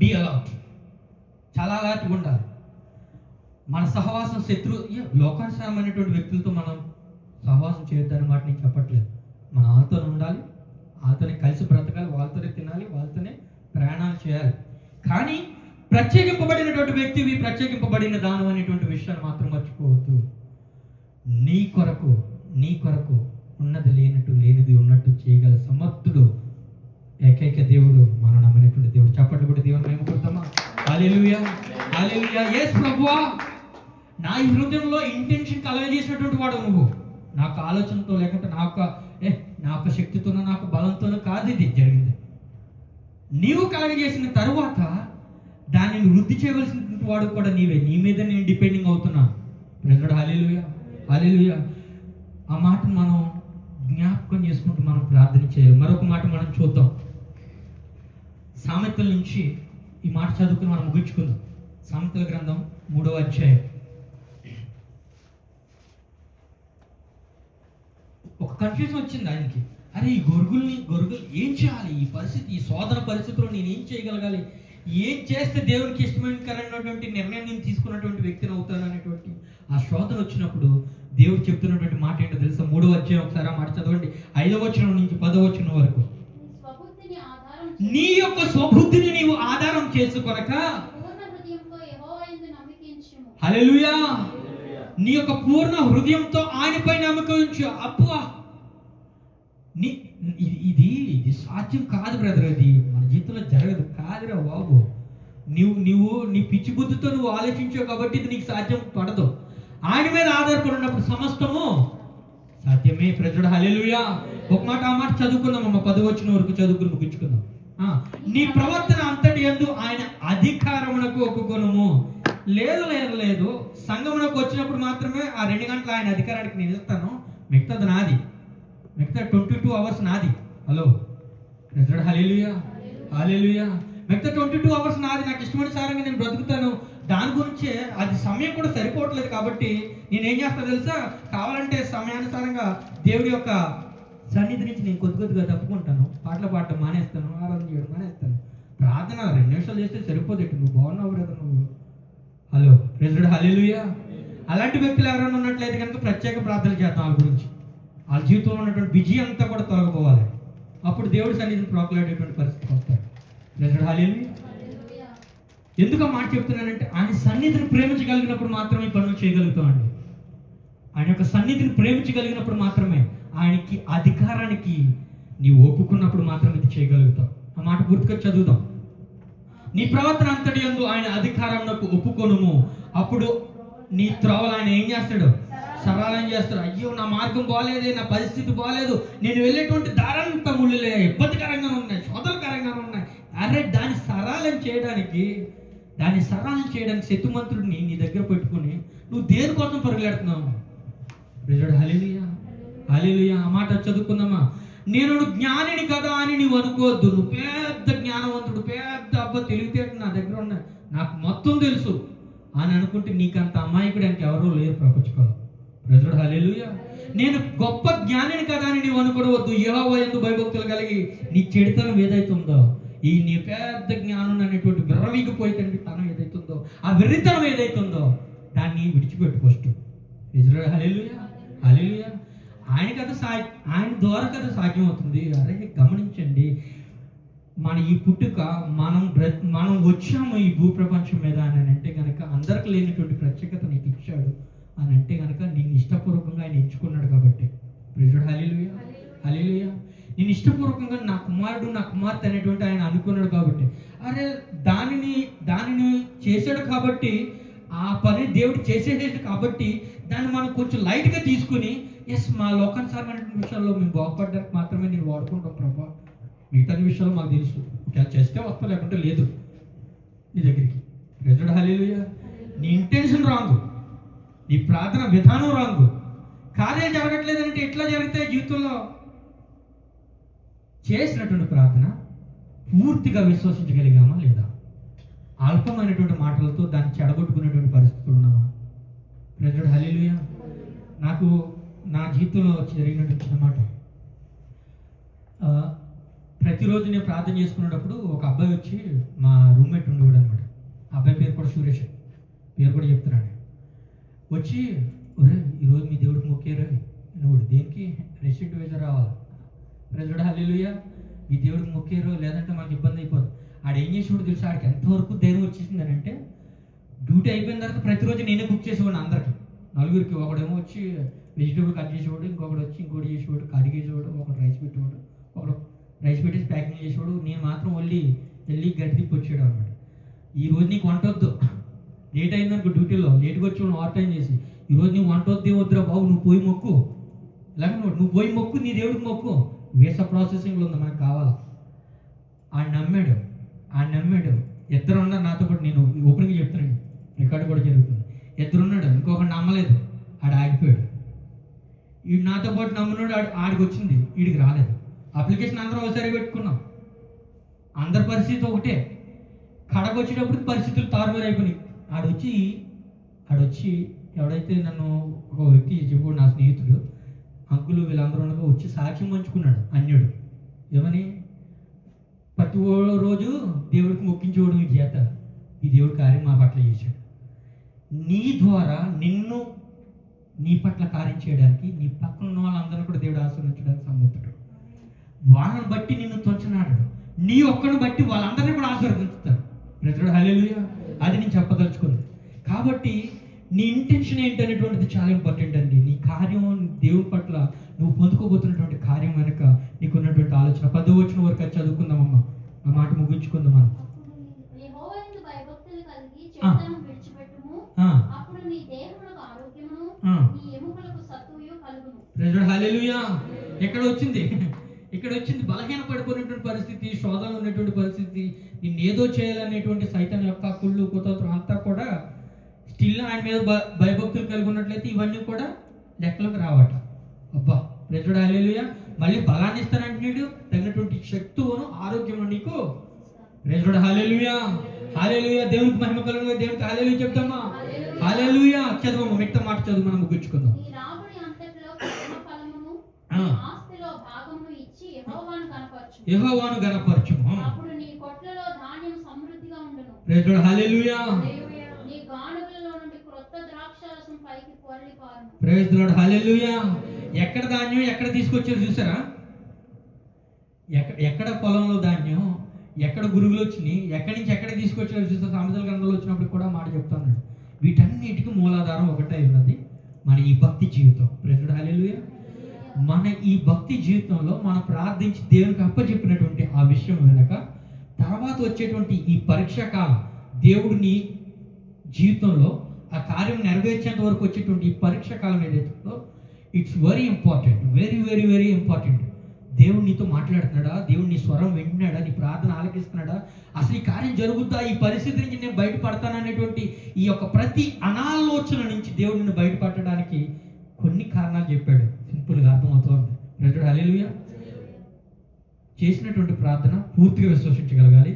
Be alert. చాలా అలర్ట్గా ఉండాలి. మన సహవాసం లోకానుసారమైనటువంటి వ్యక్తులతో మనం సహవాసం చేయొద్దని మాట నేను చెప్పట్లేదు. మన వాళ్ళతో ఉండాలి, వాళ్ళతోనే కలిసి బ్రతకాలి, వాళ్ళతోనే తినాలి, వాళ్ళతోనే ప్రయాణాలు చేయాలి. కానీ ప్రత్యేకింపబడినటువంటి వ్యక్తివి, ప్రత్యేకింపబడిన దానం అనేటువంటి విషయాన్ని మాత్రం మర్చిపోవద్దు. నీ కొరకు ఉన్నది లేనట్టు, లేనిది ఉన్నట్టు చేయగల సమర్థుడు ఏకైక దేవుడు, మనం నమ్మినటువంటి దేవుడు. చప్పట్లు కూడా దేవుని మేము కొడతామా? హల్లెలూయా. హల్లెలూయా. యేసు ప్రభువా, నా హృదయంలో ఇంటెన్షన్ కలగజేసినటువంటి వాడు నువ్వు. నాకు ఆలోచనతో, లేకుంటే నాకు శక్తితోనో, నాకు బలంతోనో కాదు ఇది జరిగింది. నీవు కలగజేసిన తరువాత దానిని వృద్ధి చేయవలసిన వాడు కూడా నీవే. నీ మీద నేను డిపెండింగ్ అవుతున్నాను. ప్రజడు హల్లెలూయా. హల్లెలూయా. ఆ మాటను మనం జ్ఞాపకం చేసుకుంటూ మనం ప్రార్థన చేయాలి. మరొక మాట మనం చూద్దాం. సామెతల నుంచి ఈ మాట చదువుకుని మనం ముగించుకుందాం. సామెతల గ్రంథం 3వ అధ్యాయం. ఒక కన్ఫ్యూజన్ వచ్చింది ఆయనకి. అరే ఈ గొరుగులు ఏం చేయాలి? ఈ పరిస్థితి, ఈ శోధన పరిస్థితిలో నేను ఏం చేయగలగాలి? ఏం చేస్తే దేవునికి ఇష్టమైనటువంటి నిర్ణయం నేను తీసుకున్నటువంటి వ్యక్తిని అవుతాను అనేటువంటి ఆ శోధన వచ్చినప్పుడు దేవుడు చెప్తున్నటువంటి మాట ఏంటో తెలుసా? 3వ అధ్యాయం ఒకసారి ఆ మాట చదవండి. 5వ వచనం నుంచి 10వ వచనం వరకు. నీ యొక్క స్వబుద్ధిని నీవు ఆధారం చేసుకొనక, హల్లెలూయా, నీ యొక్క పూర్ణ హృదయంతో ఆయనపై నమ్మకం ఉంచు. అబ్బా, ఇది సాధ్యం కాదు బ్రదర్, అది మన జీవితంలో జరగదు. కాదురా బాబు, నువ్వు నీ పిచ్చి బుద్ధితో నువ్వు ఆలోచించావు కాబట్టి ఇది నీకు సాధ్యం పడదు. ఆయన మీద ఆధారపడినప్పుడు సమస్తము సాధ్యమే. ప్రజడు హల్లెలూయా. ఒక మాట ఆ మాట చదువుకుందాం అమ్మ. 10వ వచనం వరకు చదువుకుని ముగించుకుందాం. నీ ప్రవర్తన అంతటి యందు ఆయన అధికారమునకు ఒప్పుకొనుము. లేదు సంఘమునకు వచ్చినప్పుడు మాత్రమే ఆ 2 గంటలు ఆయన అధికారానికి నేను ఇస్తాను, మిగతాది నాది, మిగతా 22 అవర్స్ నాది. హలో ప్రజడు హల్లెలూయా. హల్లెలూయా. మిగతా 22 అవర్స్ నాది. నాకు ఇష్టమైనసారంగా నేను బ్రతుకుతాను. దాని గురించే అది సమయం కూడా సరిపోవట్లేదు కాబట్టి నేనేం చేస్తాను తెలుసా? కావాలంటే సమయానుసారంగా దేవుడి యొక్క సన్నిధి నుంచి నేను కొద్దిగా తప్పుకుంటాను. పాటలు పాడటం మానేస్తాను, ఆరాధన చేయడం మానేస్తాను. ప్రార్థన 2 నిమిషాలు చేస్తే సరిపోదు. నువ్వు బాగున్నావు బ్రదర్ నువ్వు. హలో ప్రైజ్ హల్లెలూయా. అలాంటి వ్యక్తులు ఎవరైనా ఉన్నట్లయితే కనుక ప్రత్యేక ప్రార్థన చేద్దాం వాళ్ళ గురించి. వాళ్ళ జీవితంలో ఉన్నటువంటి బిజీ అంతా కూడా తొలగిపోవాలి. అప్పుడు దేవుడి సన్నిధిని ప్రోకలాడేటువంటి పరిస్థితికి వస్తారు. ప్రైజ్ హల్లెలూయా. ఎందుకు ఆ మాట చెప్తున్నానంటే ఆయన సన్నిధిని ప్రేమించగలిగినప్పుడు మాత్రమే ఈ పనులు చేయగలుగుతామండి. ఆయన యొక్క సన్నిధిని ప్రేమించగలిగినప్పుడు మాత్రమే, ఆయనకి అధికారానికి నీవు ఒప్పుకున్నప్పుడు మాత్రమే ఇది చేయగలుగుతావు. ఆ మాట పూర్తిగా చదువుదాం. నీ ప్రవర్తన అంతటి యందు ఆయన అధికారంకు ఒప్పుకొనుము. అప్పుడు నీ త్రోవలు ఆయన ఏం చేస్తాడు? సరళం చేస్తాడు. అయ్యో నా మార్గం బాగాలేదే, నా పరిస్థితి బాగాలేదు, నేను వెళ్ళేటువంటి దారంతా ముళ్ళులే, ఇబ్బందికరంగా ఉన్నాయి, శోధనకరంగా ఉన్నాయి. అరే దాన్ని సరళం చేయడానికి శత్రుమంత్రుడిని నీ దగ్గర పెట్టుకుని నువ్వు దేనికోసం పరుగులెడుతున్నావు? ప్రైజ్ హల్లెలూయా, హల్లెలూయా. ఆ మాట చదువుకుందామా. నేను జ్ఞానిని కదా అని నువ్వు అనుకోవద్దు. నువ్వు పెద్ద జ్ఞానవంతుడు, పెద్ద అబ్బా తెలివితేట నా దగ్గర ఉన్న, నాకు మొత్తం తెలుసు అని అనుకుంటే నీకంత అమాయకుడానికి ఎవరూ లేరు ప్రపంచంలో. ప్రైజ్ హల్లెలూయా. నేను గొప్ప జ్ఞానిని కదా అని నీవు అనుకోవద్దు. యెహోవా యందు భయభక్తులు కలిగి నీ చెడుతనం ఏదైతుందో, ఈ నీ పెద్ద జ్ఞానం అనేటువంటి విర్రవీగిపోయేటువంటి తనం ఏదైతుందో, ఆ వెర్రితనం ఏదైతుందో దాన్ని విడిచిపెట్టు ఫస్ట్. ప్రైజ్ హల్లెలూయా, హల్లెలూయా. ఆయన ద్వారా కదా సాధ్యం అవుతుంది. అరే గమనించండి, మన ఈ పుట్టుక మనం వచ్చాము ఈ భూప్రపంచం మీద అని అంటే కనుక అందరికి లేనటువంటి ప్రత్యేకత నీకు ఇచ్చాడు అని అంటే కనుక నిన్ను ఇష్టపూర్వకంగా ఆయన ఎంచుకున్నాడు కాబట్టి. ప్రైజ్ హల్లెలూయా, హల్లెలూయా. నేను ఇష్టపూర్వకంగా నా కుమారుడు నా కుమార్తె అనేటువంటి ఆయన అనుకున్నాడు కాబట్టి, అరే దానిని చేశాడు కాబట్టి, ఆ పని దేవుడు చేసేసాడు కాబట్టి దాన్ని మనం కొంచెం లైట్గా తీసుకుని ఎస్ మా లోకానుసారమైన విషయాల్లో మేము బాగుపడడానికి మాత్రమే నేను వాడుకుంటాం ప్రభా, మిగతా విషయాలు మాకు తెలుసు, ఇలా చేస్తే వస్తా లేకుంటే లేదు నీ దగ్గరికి. ప్రైజ్ హల్లెలూయా. నీ ఇంటెన్షన్ రాంగు, నీ ప్రార్థన విధానం రాంగు, కార్యాలు జరగట్లేదంటే ఎట్లా జరుగుతాయి జీవితంలో? చేసినటువంటి ప్రార్థన పూర్తిగా విశ్వసించగలిగామా లేదా? అల్పమైనటువంటి మాటలతో దాన్ని చెడగొట్టుకునేటువంటి పరిస్థితులు ఉన్నామా? ప్రైజ్ హల్లెలూయా. నాకు నా జీవితంలో జరిగినటువంటి చిన్న మాట, ప్రతిరోజు నేను ప్రార్థన చేసుకునేటప్పుడు ఒక అబ్బాయి వచ్చి మా రూమ్మేట్ ఉండేవాడు అనమాట. అబ్బాయి పేరు కూడా సురేష్, పేరు కూడా చెప్తున్నాను. వచ్చి ఒరే ఈరోజు మీ దేవుడికి మొక్కేరా నువ్వు, దేనికి రెసిడెంట్ వీసా రావాలి. ప్రైజ్ హల్లెలూయా. మీ దేవుడికి మొక్కేరు లేదంటే మాకు ఇబ్బంది అయిపోతుంది. ఆడు ఏం చేసేవాడు తెలుసు, ఆడికి ఎంతవరకు ధైర్యం వచ్చేసింది అని అంటే, డ్యూటీ అయిపోయిన తర్వాత ప్రతిరోజు నేనే కుక్ చేసేవాడు అందరికి, నలుగురికి. ఒకడేమో వచ్చి వెజిటేబుల్ కట్ చేసేవాడు, ఇంకొకటి వచ్చి ఇంకోటి చేసేవాడు, కడిగేసేవాడు, ఒకటి రైస్ పెట్టేవాడు, ఒకడు రైస్ పెట్టేసి ప్యాకింగ్ చేసేవాడు. నేను మాత్రం వెళ్ళి గడ్డి తిప్పి వచ్చాడు అనమాట. ఈరోజు నీకు వంట వద్దు, లేట్ అయిందనుకో డ్యూటీలో, లేట్గా వచ్చి ఓవర్ టైం చేసి, ఈరోజు నీకు వంట వద్దు ఏమొద్దురా బాబు, నువ్వు పోయి మొక్కు, ఇలాగే నువ్వు పోయి మొక్కు, నీ దేవుడికి మొక్కు, వీసా ప్రాసెసింగ్లో ఉంది, మనకు కావాలి. ఆయన నమ్మాడు. ఇద్దరు ఉన్నారు నాతో పాటు, నేను ఓపెనింగ్ చెప్తున్నాను, రికార్డు కూడా జరుగుతుంది. ఇద్దరు ఉన్నాడు, ఇంకొకటి నమ్మలేదు, ఆడు ఆగిపోయాడు. వీడు నాతో పాటు నమ్మినాడు, ఆడికి వచ్చింది, వీడికి రాలేదు. అప్లికేషన్ అందరం ఒకసారి పెట్టుకున్నాం, అందరి పరిస్థితి ఒకటే. కడకు వచ్చేటప్పుడు పరిస్థితులు తారుమారు అయిపోయినాయి. ఆడొచ్చి ఎవడైతే నన్ను ఒక వ్యక్తి చెప్పాడు, నా స్నేహితుడు అంకులు వీళ్ళందరూ ఉండగా వచ్చి సాక్ష్యం పంచుకున్నాడు. అన్యుడు ఏమని, ప్రతి రోజు దేవుడికి మొక్కించేవాడు మీ చేత, ఈ దేవుడి కార్యం మా పట్ల చేశాడు. నీ ద్వారా నీ పట్ల కార్యం చేయడానికి నీ పక్కన ఉన్న వాళ్ళందరూ కూడా దేవుడు ఆశీర్వదించడానికి సమర్థుడు. వాళ్ళని బట్టి నిన్ను తొంచనాడు, నీ ఒక్కడిని బట్టి వాళ్ళందరినీ కూడా ఆశీర్వదించుతారు. ప్రైజ్ హల్లెలూయా. అది నేను చెప్పదలుచుకుంది. కాబట్టి నీ ఇంటెన్షన్ ఏంటనేటువంటిది చాలా ఇంపార్టెంట్ అండి. నీ కార్యం దేవుడి పట్ల నువ్వు పొందుకోబోతున్నటువంటి కార్యం వెనుక నీకున్నటువంటి ఆలోచన. 10వ వచనం వరకు అది చదువుకుందామమ్మా, ఆ మాట ముగించుకుందాం మనం. హల్లెలూయా. ఇక్కడ వచ్చింది బలహీన పడిపోయినటువంటి పరిస్థితి, శోధనలో ఉన్నటువంటి పరిస్థితి, నిన్ను ఏదో చేయాలనేటువంటి సైతాన్ యొక్క కుళ్ళు కుతంత్రం అంతా కూడా స్టిల్ ఆయన మీద భయభక్తులు కలిగి ఉన్నట్లయితే ఇవన్నీ కూడా లెక్కలకు రావట. అబ్బా ప్రైజ్ హల్లెలూయా. మళ్ళీ బలాన్ని ఇస్తానంటున్నాడు, తగినటువంటి శక్తువును ఆరోగ్యం నీకు. ప్రైజ్ హల్లెలూయా, హల్లెలూయా. దేవునికి మహిమ కలుగును, దేవునికి హల్లెలూయా చెప్తామా. హల్లెలూయా. చదువు, మిగతా మాట చదువు, మనం ముగించుకుందాం. యెహోవాను గణపరచుము. ప్రైజ్ హల్లెలూయా. ప్రైజ్ లార్డ్ హల్లెలూయా. ఎక్కడ ధాన్యం ఎక్కడ తీసుకొచ్చారు చూసారా? ఎక్కడ పొలంలో ధాన్యం, ఎక్కడ గురుగులు వచ్చినాయి, ఎక్కడి నుంచి ఎక్కడ తీసుకొచ్చారు చూసారు? సామెతల గ్రంథంలో వచ్చినప్పుడు కూడా మాట చెప్తాను. వీటన్నిటికీ మూలాధారం ఒకటే ఉన్నది, మన ఈ భక్తి జీవితం. ప్రైజ్ లార్డ్ హల్లెలూయా. మన ఈ భక్తి జీవితంలో మనం ప్రార్థించి దేవునికి అప్పచెప్పినటువంటి ఆ విషయం వెనక తర్వాత వచ్చేటువంటి ఈ పరీక్షా కాలం, దేవుడు నీ జీవితంలో ఆ కార్యం నెరవేర్చేంత వరకు వచ్చేటువంటి ఈ పరీక్షా కాలం ఏదైతుందో, it's very important, very very very important. దేవుడు నీతో మాట్లాడుతున్నాడా? దేవుడు నీ స్వరం వింటున్నాడా? నీ ప్రార్థన ఆలకిస్తున్నాడా? అసలు ఈ కార్యం జరుగుద్దా? ఈ పరిస్థితి నుంచి నేను బయటపడతాననేటువంటి ఈ యొక్క ప్రతి అనాలోచన నుంచి దేవుడు నిన్ను బయటపడడానికి కొన్ని కారణాలు చెప్పాడు. సింపుల్గా అర్థమవుతుంది. ప్రజడు హల్లెలూయా. చేసినటువంటి ప్రార్థన పూర్తిగా విశ్వసించగలగాలి.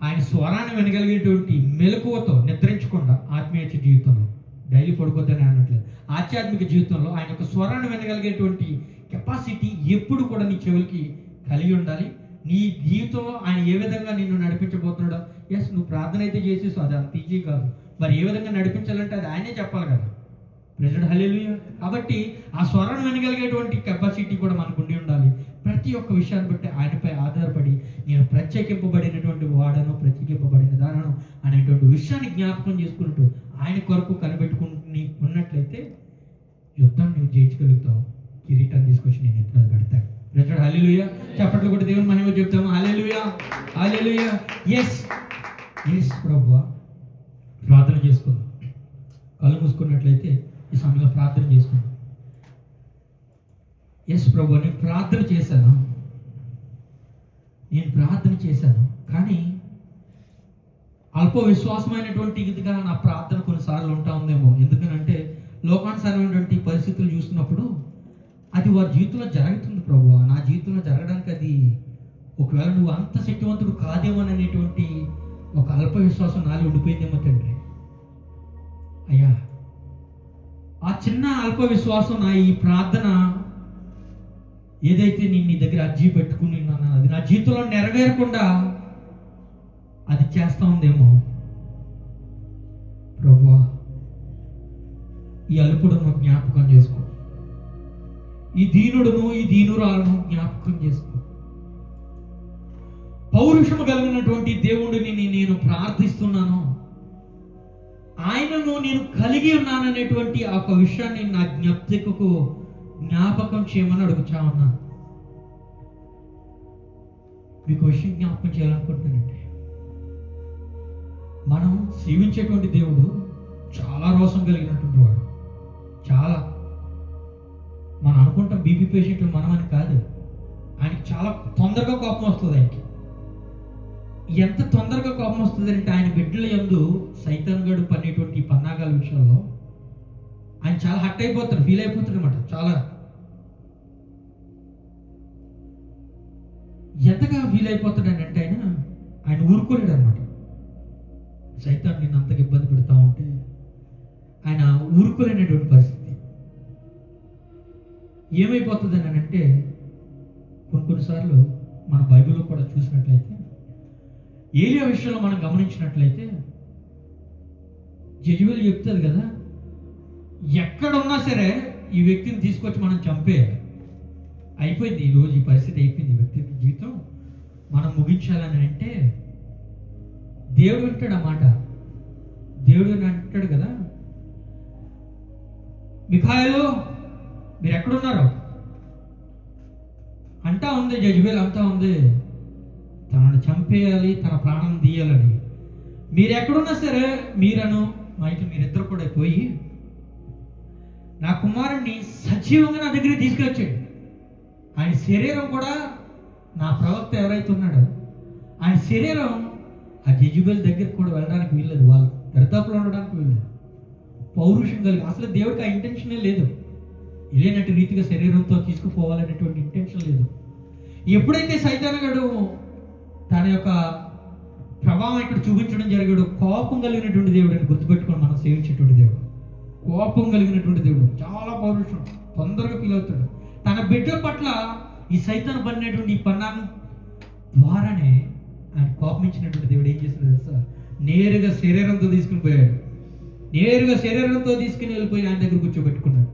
ఆయన స్వరాన్ని వినగలిగేటువంటి మెలకువతో నిద్రించకుండా ఆత్మీయ జీవితంలో డైలీ పడుకోద్దని అనట్లేదు, ఆధ్యాత్మిక జీవితంలో ఆయన యొక్క స్వరాన్ని వినగలిగేటువంటి కెపాసిటీ ఎప్పుడు కూడా నీ చెవులకి కలిగి ఉండాలి. నీ జీవితంలో ఆయన ఏ విధంగా నిన్ను నడిపించబోతున్నాడో, ఎస్ నువ్వు ప్రార్థన అయితే చేసేసి అది అంత ఈజీ కాదు, మరి ఏ విధంగా నడిపించాలంటే అది ఆయనే చెప్పాలి కదా. ప్రెసిడెంట్ హల్లెలూయా. కాబట్టి ఆ స్వరాన్ని వినగలిగేటువంటి కెపాసిటీ కూడా మనకు ఉండి ఉండాలి. ప్రతి ఒక్క విషయాన్ని బట్టి ఆయనపై ఆధారపడి నేను ప్రత్యేకింపబడినటువంటి వాడను, ప్రత్యేకింపబడిన దానను అనేటువంటి విషయాన్ని జ్ఞాపకం చేసుకుంటూ ఆయన కొరకు కనిపెట్టుకుని ఉన్నట్లయితే యుద్ధం నువ్వు జయించగలుగుతావు. కిరీటాన్ని తీసుకొచ్చి నేను ఎత్తున పెడతాను. ప్రెసిడెంట్ హల్లెలూయా. చప్పట్లు కూడా దేవుని మహిమ చెప్తాము. హల్లెలూయా, హల్లెలూయా. ఎస్ ఎస్ ప్రభువా. ప్రార్థన చేసుకుందాం. కళ్ళు మూసుకున్నట్లయితే ఈ సమయంలో ప్రార్థన చేసుకుందాం. ఎస్ ప్రభు, నేను ప్రార్థన చేశాను కానీ అల్ప విశ్వాసమైనటువంటి ఇదిగా నా ప్రార్థన కొన్నిసార్లు ఉంటా ఉందేమో. ఎందుకనంటే లోకానుసారమైనటువంటి పరిస్థితులు చూసినప్పుడు అది వారి జీవితంలో జరుగుతుంది ప్రభు. నా జీవితంలో జరగడానికి అది ఒకవేళ నువ్వు అంత శక్తివంతుడు కాదేమో అనేటువంటి ఒక అల్ప విశ్వాసం నాలో ఉండిపోయిందేమో తండ్రి. అయ్యా, ఆ చిన్న అల్ప విశ్వాసం నా ఈ ప్రార్థన ఏదైతే నేను నీ దగ్గర అర్జీ పెట్టుకుని ఉన్నానో అది నా జీవితంలో నెరవేరకుండా అది చేస్తా ఉందేమో ప్రభువా. ఈ అల్పుడును జ్ఞాపకం చేసుకో, ఈ దీనుడును ఈ దీనురాలను జ్ఞాపకం చేసుకో. పౌరుషము కలిగినటువంటి దేవుడిని నేను ప్రార్థిస్తున్నాను, ఆయనను నేను కలిగి ఉన్నాననేటువంటి ఆ ఒక విషయాన్ని నా జ్ఞాపకం చేయమని అడుగుతా ఉన్నాను. మీకు విషయం జ్ఞాపకం చేయాలనుకుంటున్నానండి. మనం సేవించేటువంటి దేవుడు చాలా రోషం కలిగినటువంటి వాడు. చాలా మనం అనుకుంటాం బీపీ పేషెంట్ మనమని కాదు. ఆయనకి చాలా తొందరగా కోపం వస్తుంది. ఆయనకి ఎంత తొందరగా కోపం వస్తుంది అంటే ఆయన బిడ్డల యందు సైతాన్ గడు పనేటువంటి పన్నాగాల విషయాల్లో ఆయన చాలా హట్ అయిపోతాడు, ఫీల్ అయిపోతాడు అనమాట. చాలా ఎంతగా ఫీల్ అయిపోతాడు అని అంటే ఆయన ఊరుకోలేడు అనమాట. సైతాన్ నిన్ను అంతగా ఇబ్బంది పెడతా ఉంటే ఆయన ఊరుకోలేనటువంటి పరిస్థితి. ఏమైపోతుంది అని అంటే కొన్నిసార్లు మన బైబిల్లో కూడా చూసినట్లయితే ఏలియా విషయంలో మనం గమనించినట్లయితే జెజబెల్ చెప్తుంది కదా, ఎక్కడున్నా సరే ఈ వ్యక్తిని తీసుకొచ్చి మనం చంపేయాలి. అయిపోయింది ఈరోజు ఈ పరిస్థితి అయిపోయింది, ఈ వ్యక్తి జీవితం మనం ముగించాలని అంటే దేవుడు వింటాడు ఆ మాట. దేవుడు అంటాడు కదా, మిఖాయేలు మీరు ఎక్కడున్నారు అంటా ఉంది జెజబెల్, అంతా ఉంది తనను చంపేయాలి, తన ప్రాణం తీయాలని. మీరు ఎక్కడున్నా సరే మీరను మా ఇంట్లో మీరిద్దరు కూడా పోయి నా కుమారుణ్ణి సజీవంగా నా దగ్గర తీసుకొచ్చాడు. ఆయన శరీరం కూడా నా ప్రవక్త ఎవరైతే ఉన్నాడో ఆయన శరీరం ఆ జెజబెల్ దగ్గరికి కూడా వెళ్ళడానికి వీల్లేదు, వాళ్ళ దరిదాపులో ఉండడానికి వీల్లేదు. పౌరుషం కలిగి అసలు దేవుడికి ఆ ఇంటెన్షనే లేదు. ఇలేనట్టు రీతిగా శరీరంతో తీసుకుపోవాలనేటువంటి ఇంటెన్షన్ లేదు. ఎప్పుడైతే సైతానగాడు తన యొక్క ప్రభావం ఇక్కడ చూపించడం జరిగాడు, కోపం కలిగినటువంటి దేవుడు అని గుర్తుపెట్టుకొని మనం సేవించేటువంటి దేవుడు కోపం కలిగినటువంటి దేవుడు, చాలా పౌరుషం, తొందరగా ఫీల్ అవుతాడు. తన బిడ్డల పట్ల ఈ సైతాను పడినటువంటి ఈ పన్నాగం ద్వారానే ఆయన కోపమించినటువంటి దేవుడు ఏం చేశాడు తెలుసా? నేరుగా శరీరంతో తీసుకుని పోయాడు. నేరుగా శరీరంతో తీసుకుని వెళ్ళిపోయి ఆయన దగ్గర కూర్చోబెట్టుకున్నాడు.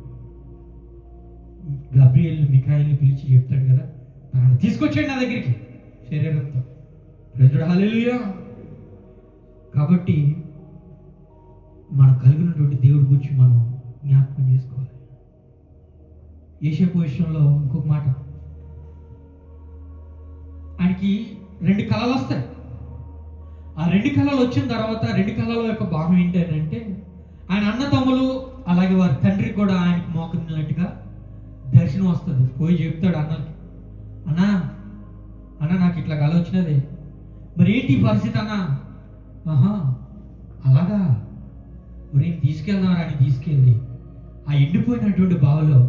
గబ్రియేల్ని మిఖాయేల్ని పిలిచి చెప్తాడు కదా, తనను తీసుకొచ్చాడు నా దగ్గరికి శరీరంతో. ప్రైజ్ హల్లెలూయా. కాబట్టి మనం కలిగినటువంటి దేవుడి గురించి మనం జ్ఞాపకం చేసుకోవాలి. యేషపు విషయంలో ఇంకొక మాట, ఆయనకి 2 కళలు వస్తాయి. ఆ 2 కళలు వచ్చిన తర్వాత 2 కళల యొక్క భావం ఏంటి అని అంటే ఆయన అన్న తమ్ములు అలాగే వారి తండ్రి కూడా ఆయనకి మోకరినట్టుగా దర్శనం వస్తుంది. పోయి చెప్తాడు అన్నకి, అన్నా అన్న నాకు ఇట్లా కల వచ్చినది, మరి ఏంటి ఈ పరిస్థితి అన్నా? ఆహా అలాగా, మరి తీసుకెళ్దాం అని తీసుకెళ్ళి ఆ ఎండిపోయినటువంటి బావిలో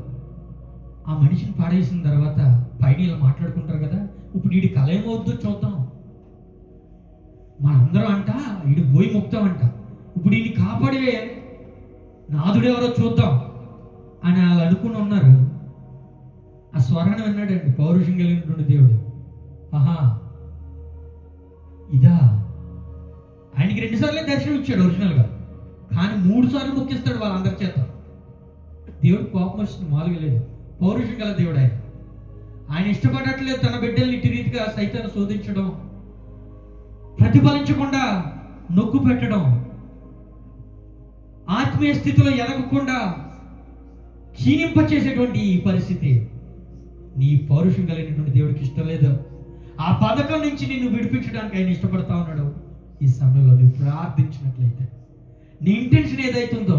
ఆ మనిషిని పాడేసిన తర్వాత పైన ఇలా మాట్లాడుకుంటారు కదా, ఇప్పుడు వీడి కళ ఏమవుద్దో చూద్దాం, మనందరం అంట వీడి పోయి ముక్తం అంట, ఇప్పుడు వీడిని కాపాడే నాదుడెవరో చూద్దాం అని వాళ్ళు అనుకుని ఉన్నారు. ఆ స్వరాన్ని విన్నాడండి పౌరుషం కలిగినటువంటి దేవుడు. ఆహా ఇదా, ఆయనకి 2 సార్లే దర్శనం ఇచ్చాడు ఒరిజినల్గా, కానీ 3 సార్లు మొక్కిస్తాడు వాళ్ళందరి చేత. దేవుడు కోపం వస్తుంది మామూలుగా లేదు, పౌరుషం గల దేవుడు ఆయన. ఆయన ఇష్టపడట్లేదు తన బిడ్డల్ని ఇటు రీతిగా సైతాన్ని శోధించడం, ప్రతిఫలించకుండా నొక్కు పెట్టడం, ఆత్మీయ స్థితిలో ఎదగకుండా క్షీణింపచేసేటువంటి ఈ పరిస్థితి నీ పౌరుషం కలిగినటువంటి దేవుడికి ఇష్టం లేదు. ఆ పథకం నుంచి నిన్ను విడిపించడానికి ఆయన ఇష్టపడతా ఉన్నాడు. ఈ సమయంలో నువ్వు ప్రార్థించినట్లయితే నీ ఇంటెన్షన్ ఏదైతుందో,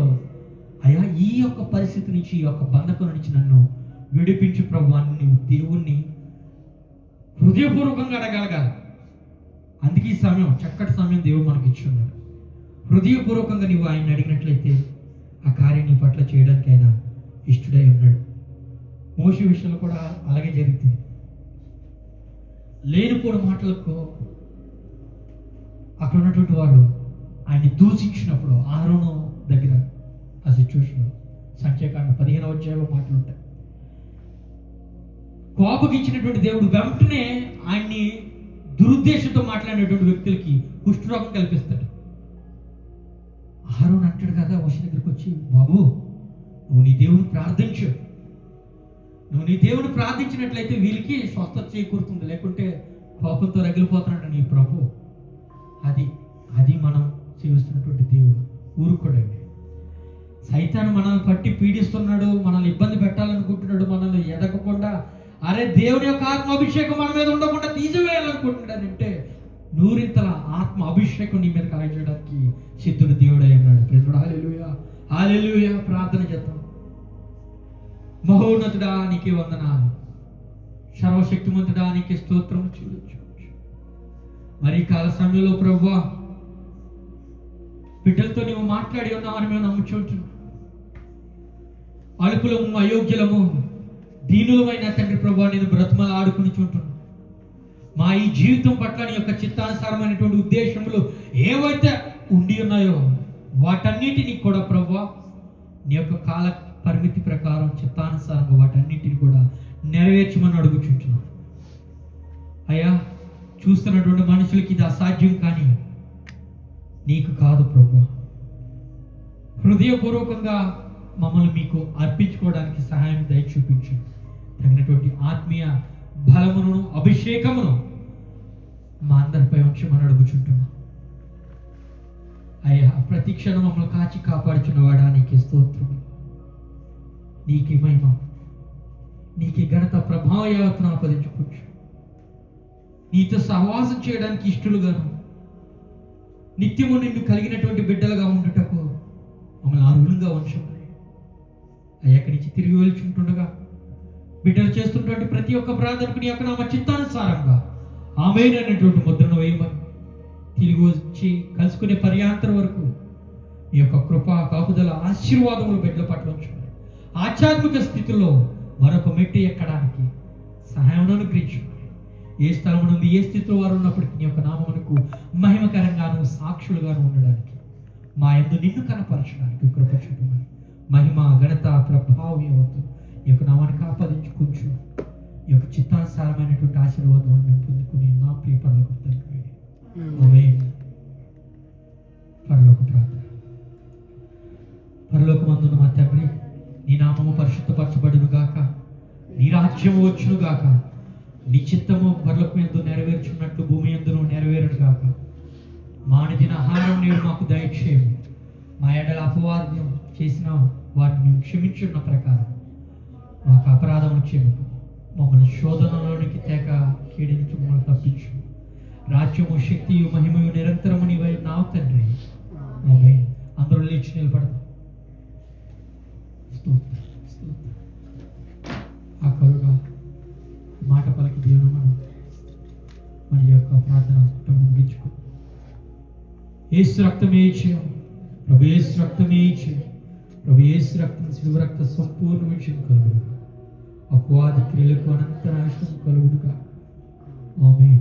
అయ్యా ఈ యొక్క పరిస్థితి నుంచి, ఈ యొక్క బంధకం నుంచి నన్ను విడిపించు ప్రభు అని నువ్వు దేవుణ్ణి హృదయపూర్వకంగా అడగలగాలి. అందుకే ఈ సమయం చక్కటి సమయం దేవుడు మనకి ఇచ్చున్నాడు. హృదయపూర్వకంగా నువ్వు ఆయన అడిగినట్లయితే ఆ కార్యం నీ పట్ల చేయడానికి ఆయన ఇష్టడై ఉన్నాడు. మోషే విషయంలో కూడా అలాగే జరుగుతుంది. లేనిపోడు మాటలకు అక్కడ ఉన్నటువంటి వారు ఆయన్ని దూషించినప్పుడు ఆరోను దగ్గర ఆ సిచ్యువేషన్లో సంఖ్యాకాండ 15వ అధ్యాయంలో మాటలుంటాయి. కోపగించినటువంటి దేవుడు వెంటనే ఆయన్ని దురుద్దేశంతో మాట్లాడినటువంటి వ్యక్తులకి కుష్ఠరోగం కల్పిస్తాడు. ఆరోను అంటాడు కదా మోషే దగ్గరికి వచ్చి, బాబు నువ్వు నీ దేవుని ప్రార్థించు, నువ్వు నీ దేవుని ప్రార్థించినట్లయితే వీళ్ళకి స్వస్థత చేకూరుతుంది, లేకుంటే కోపంతో రగిలిపోతున్నాడు నీ ప్రభు. అది మనం సేవిస్తున్నటువంటి దేవుడు ఊరుకోడండి. సైతాను మనల్ని పట్టి పీడిస్తున్నాడు, మనల్ని ఇబ్బంది పెట్టాలనుకుంటున్నాడు, మనల్ని ఎదగకుండా అరే దేవుని యొక్క ఆత్మ అభిషేకం మన మీద ఉండకుండా తీసివేయాలనుకుంటున్నాడంటే నూరింతల ఆత్మ అభిషేకం నీ మీద కలగజేయడానికి సిద్ధుడు దేవుడై ఉన్నాడు. ప్రేమ హల్లెలూయా హల్లెలూయా. ప్రార్థన చేద్దాం. మహోన్నతుడా నీకే వందనాలు, సర్వశక్తిమంతుడా నీకే స్తోత్రం చెల్లించు. మరి కాల సమయంలో ప్రభువా బిడ్డలతో నీవు మాట్లాడి ఉన్నావని మేము నమ్ముచుంటున్నాం. అల్పులము అయోగ్యులము దీనులమైన తండ్రి ప్రభువా నేను బ్రతుమలు ఆడుకుని చుంటున్నాను. మా ఈ జీవితం పట్ల నీ యొక్క చిత్తానుసారమైనటువంటి ఉద్దేశములు ఏవైతే ఉండి ఉన్నాయో వాటన్నిటినీ కూడా ప్రభువా నీ యొక్క కాల పరిమితి ప్రకారం చిత్తానుసారంగా వాటన్నిటిని కూడా నెరవేర్చమని అడుగుచుంటున్నాను. అయ్యా చూస్తున్నటువంటి మనుషులకి ఇది అసాధ్యం, కానీ నీకు కాదు ప్రభువా. హృదయపూర్వకంగా మమ్మల్ని మీకు అర్పించుకోవడానికి సహాయం దయ చూపించు. తగినటువంటి ఆత్మీయ బలమును అభిషేకమును మా అందరిపై ఉంచమని అడుగుచుంటున్నాం. అయ్యా ప్రతి క్షణం మమ్మల్ని కాచి కాపాడుచున్నవాడా నీకే స్తోత్రం, నీకే మహిమ, నీకే ఘనత ప్రభావ యావత్తును ఆపదించుకోవచ్చు. నీతో సహవాసం చేయడానికి ఇష్టలుగాను నిత్యము నిన్ను కలిగినటువంటి బిడ్డలుగా ఉండుటకు మమ్మల్ని అర్హులుగా ఉంచమని అక్కడి నుంచి తిరిగి వెళ్తుండగా బిడ్డలు చేస్తున్నటువంటి ప్రతి ఒక్క ప్రార్థనకు నీ యొక్క నామ చిత్తానుసారంగా ఆమేన్ అనేటువంటి ముద్రను వేయమని, తిరిగి వచ్చి కలుసుకునే పర్యాంతరం వరకు నీ యొక్క కృప కాపుదల ఆశీర్వాదములు బిడ్డల పట్ల ఉంచమని, ఆధ్యాత్మిక స్థితిలో మరొక మెట్టు ఎక్కడానికి సహాయం అనుగ్రహించమని, ఏ స్థలం నుండి ఏ స్థితిలో వారు ఉన్నప్పటికీ నీ యొక్క నామమునకు మహిమకరంగాను సాక్షులుగాను ఉండడానికి మా యందు నిన్ను కనపరచడానికి కృప చూపమని, మహిమ ఘనత ప్రభావం యావత్తు ఈ యొక్క నామానికి ఆపాదించుకుంటూ ఈ యొక్క చిత్తానుసారమైనటువంటి ఆశీర్వాదం మేము పొందుకుని నా ప్రియ పరలోక తండ్రి ఆమేన్. పరలోక ప్రార్థన. పరలోకమందున్న మా తండ్రి, నీ నామము పరిశుద్ధపరచబడును గాక, నీ రాజ్యము వచ్చును గాక, నీ చిత్తము పరలోకం యందు నెరవేర్చున్నట్లు భూమి యందును నెరవేరును గాక. మానదిన ఆహారం నేడు మాకు దయచేయము, మా ఎడల అపవాదం చేసిన వాటిని క్షమించున్న ప్రకారం మాకు అపరాధములు క్షమించు, మమ్మల్ని శోధనలోనికి తేక కీడి నుంచి మమ్మల్ని తప్పించు. రాజ్యము శక్తియు మహిమయు నిరంతరము నీవై నావు తండ్రి ఆమేన్. అందరూ లేచి నిలబడతాం. ఆ కరుగా మాట పలికి దేవుని మనం మన యొక్క ప్రార్థన ముగించుకో. యేసు రక్తమే ఇచ్చాం ప్రభు, యేసు రక్తమే ఇచ్చాం ప్రభు, యేసు రక్తం శిలువ రక్త సంపూర్ణ విషయం కలుగును, అపవాది క్రియలకు అనంత నాశనం కలుగును కాక. ఆమేన్.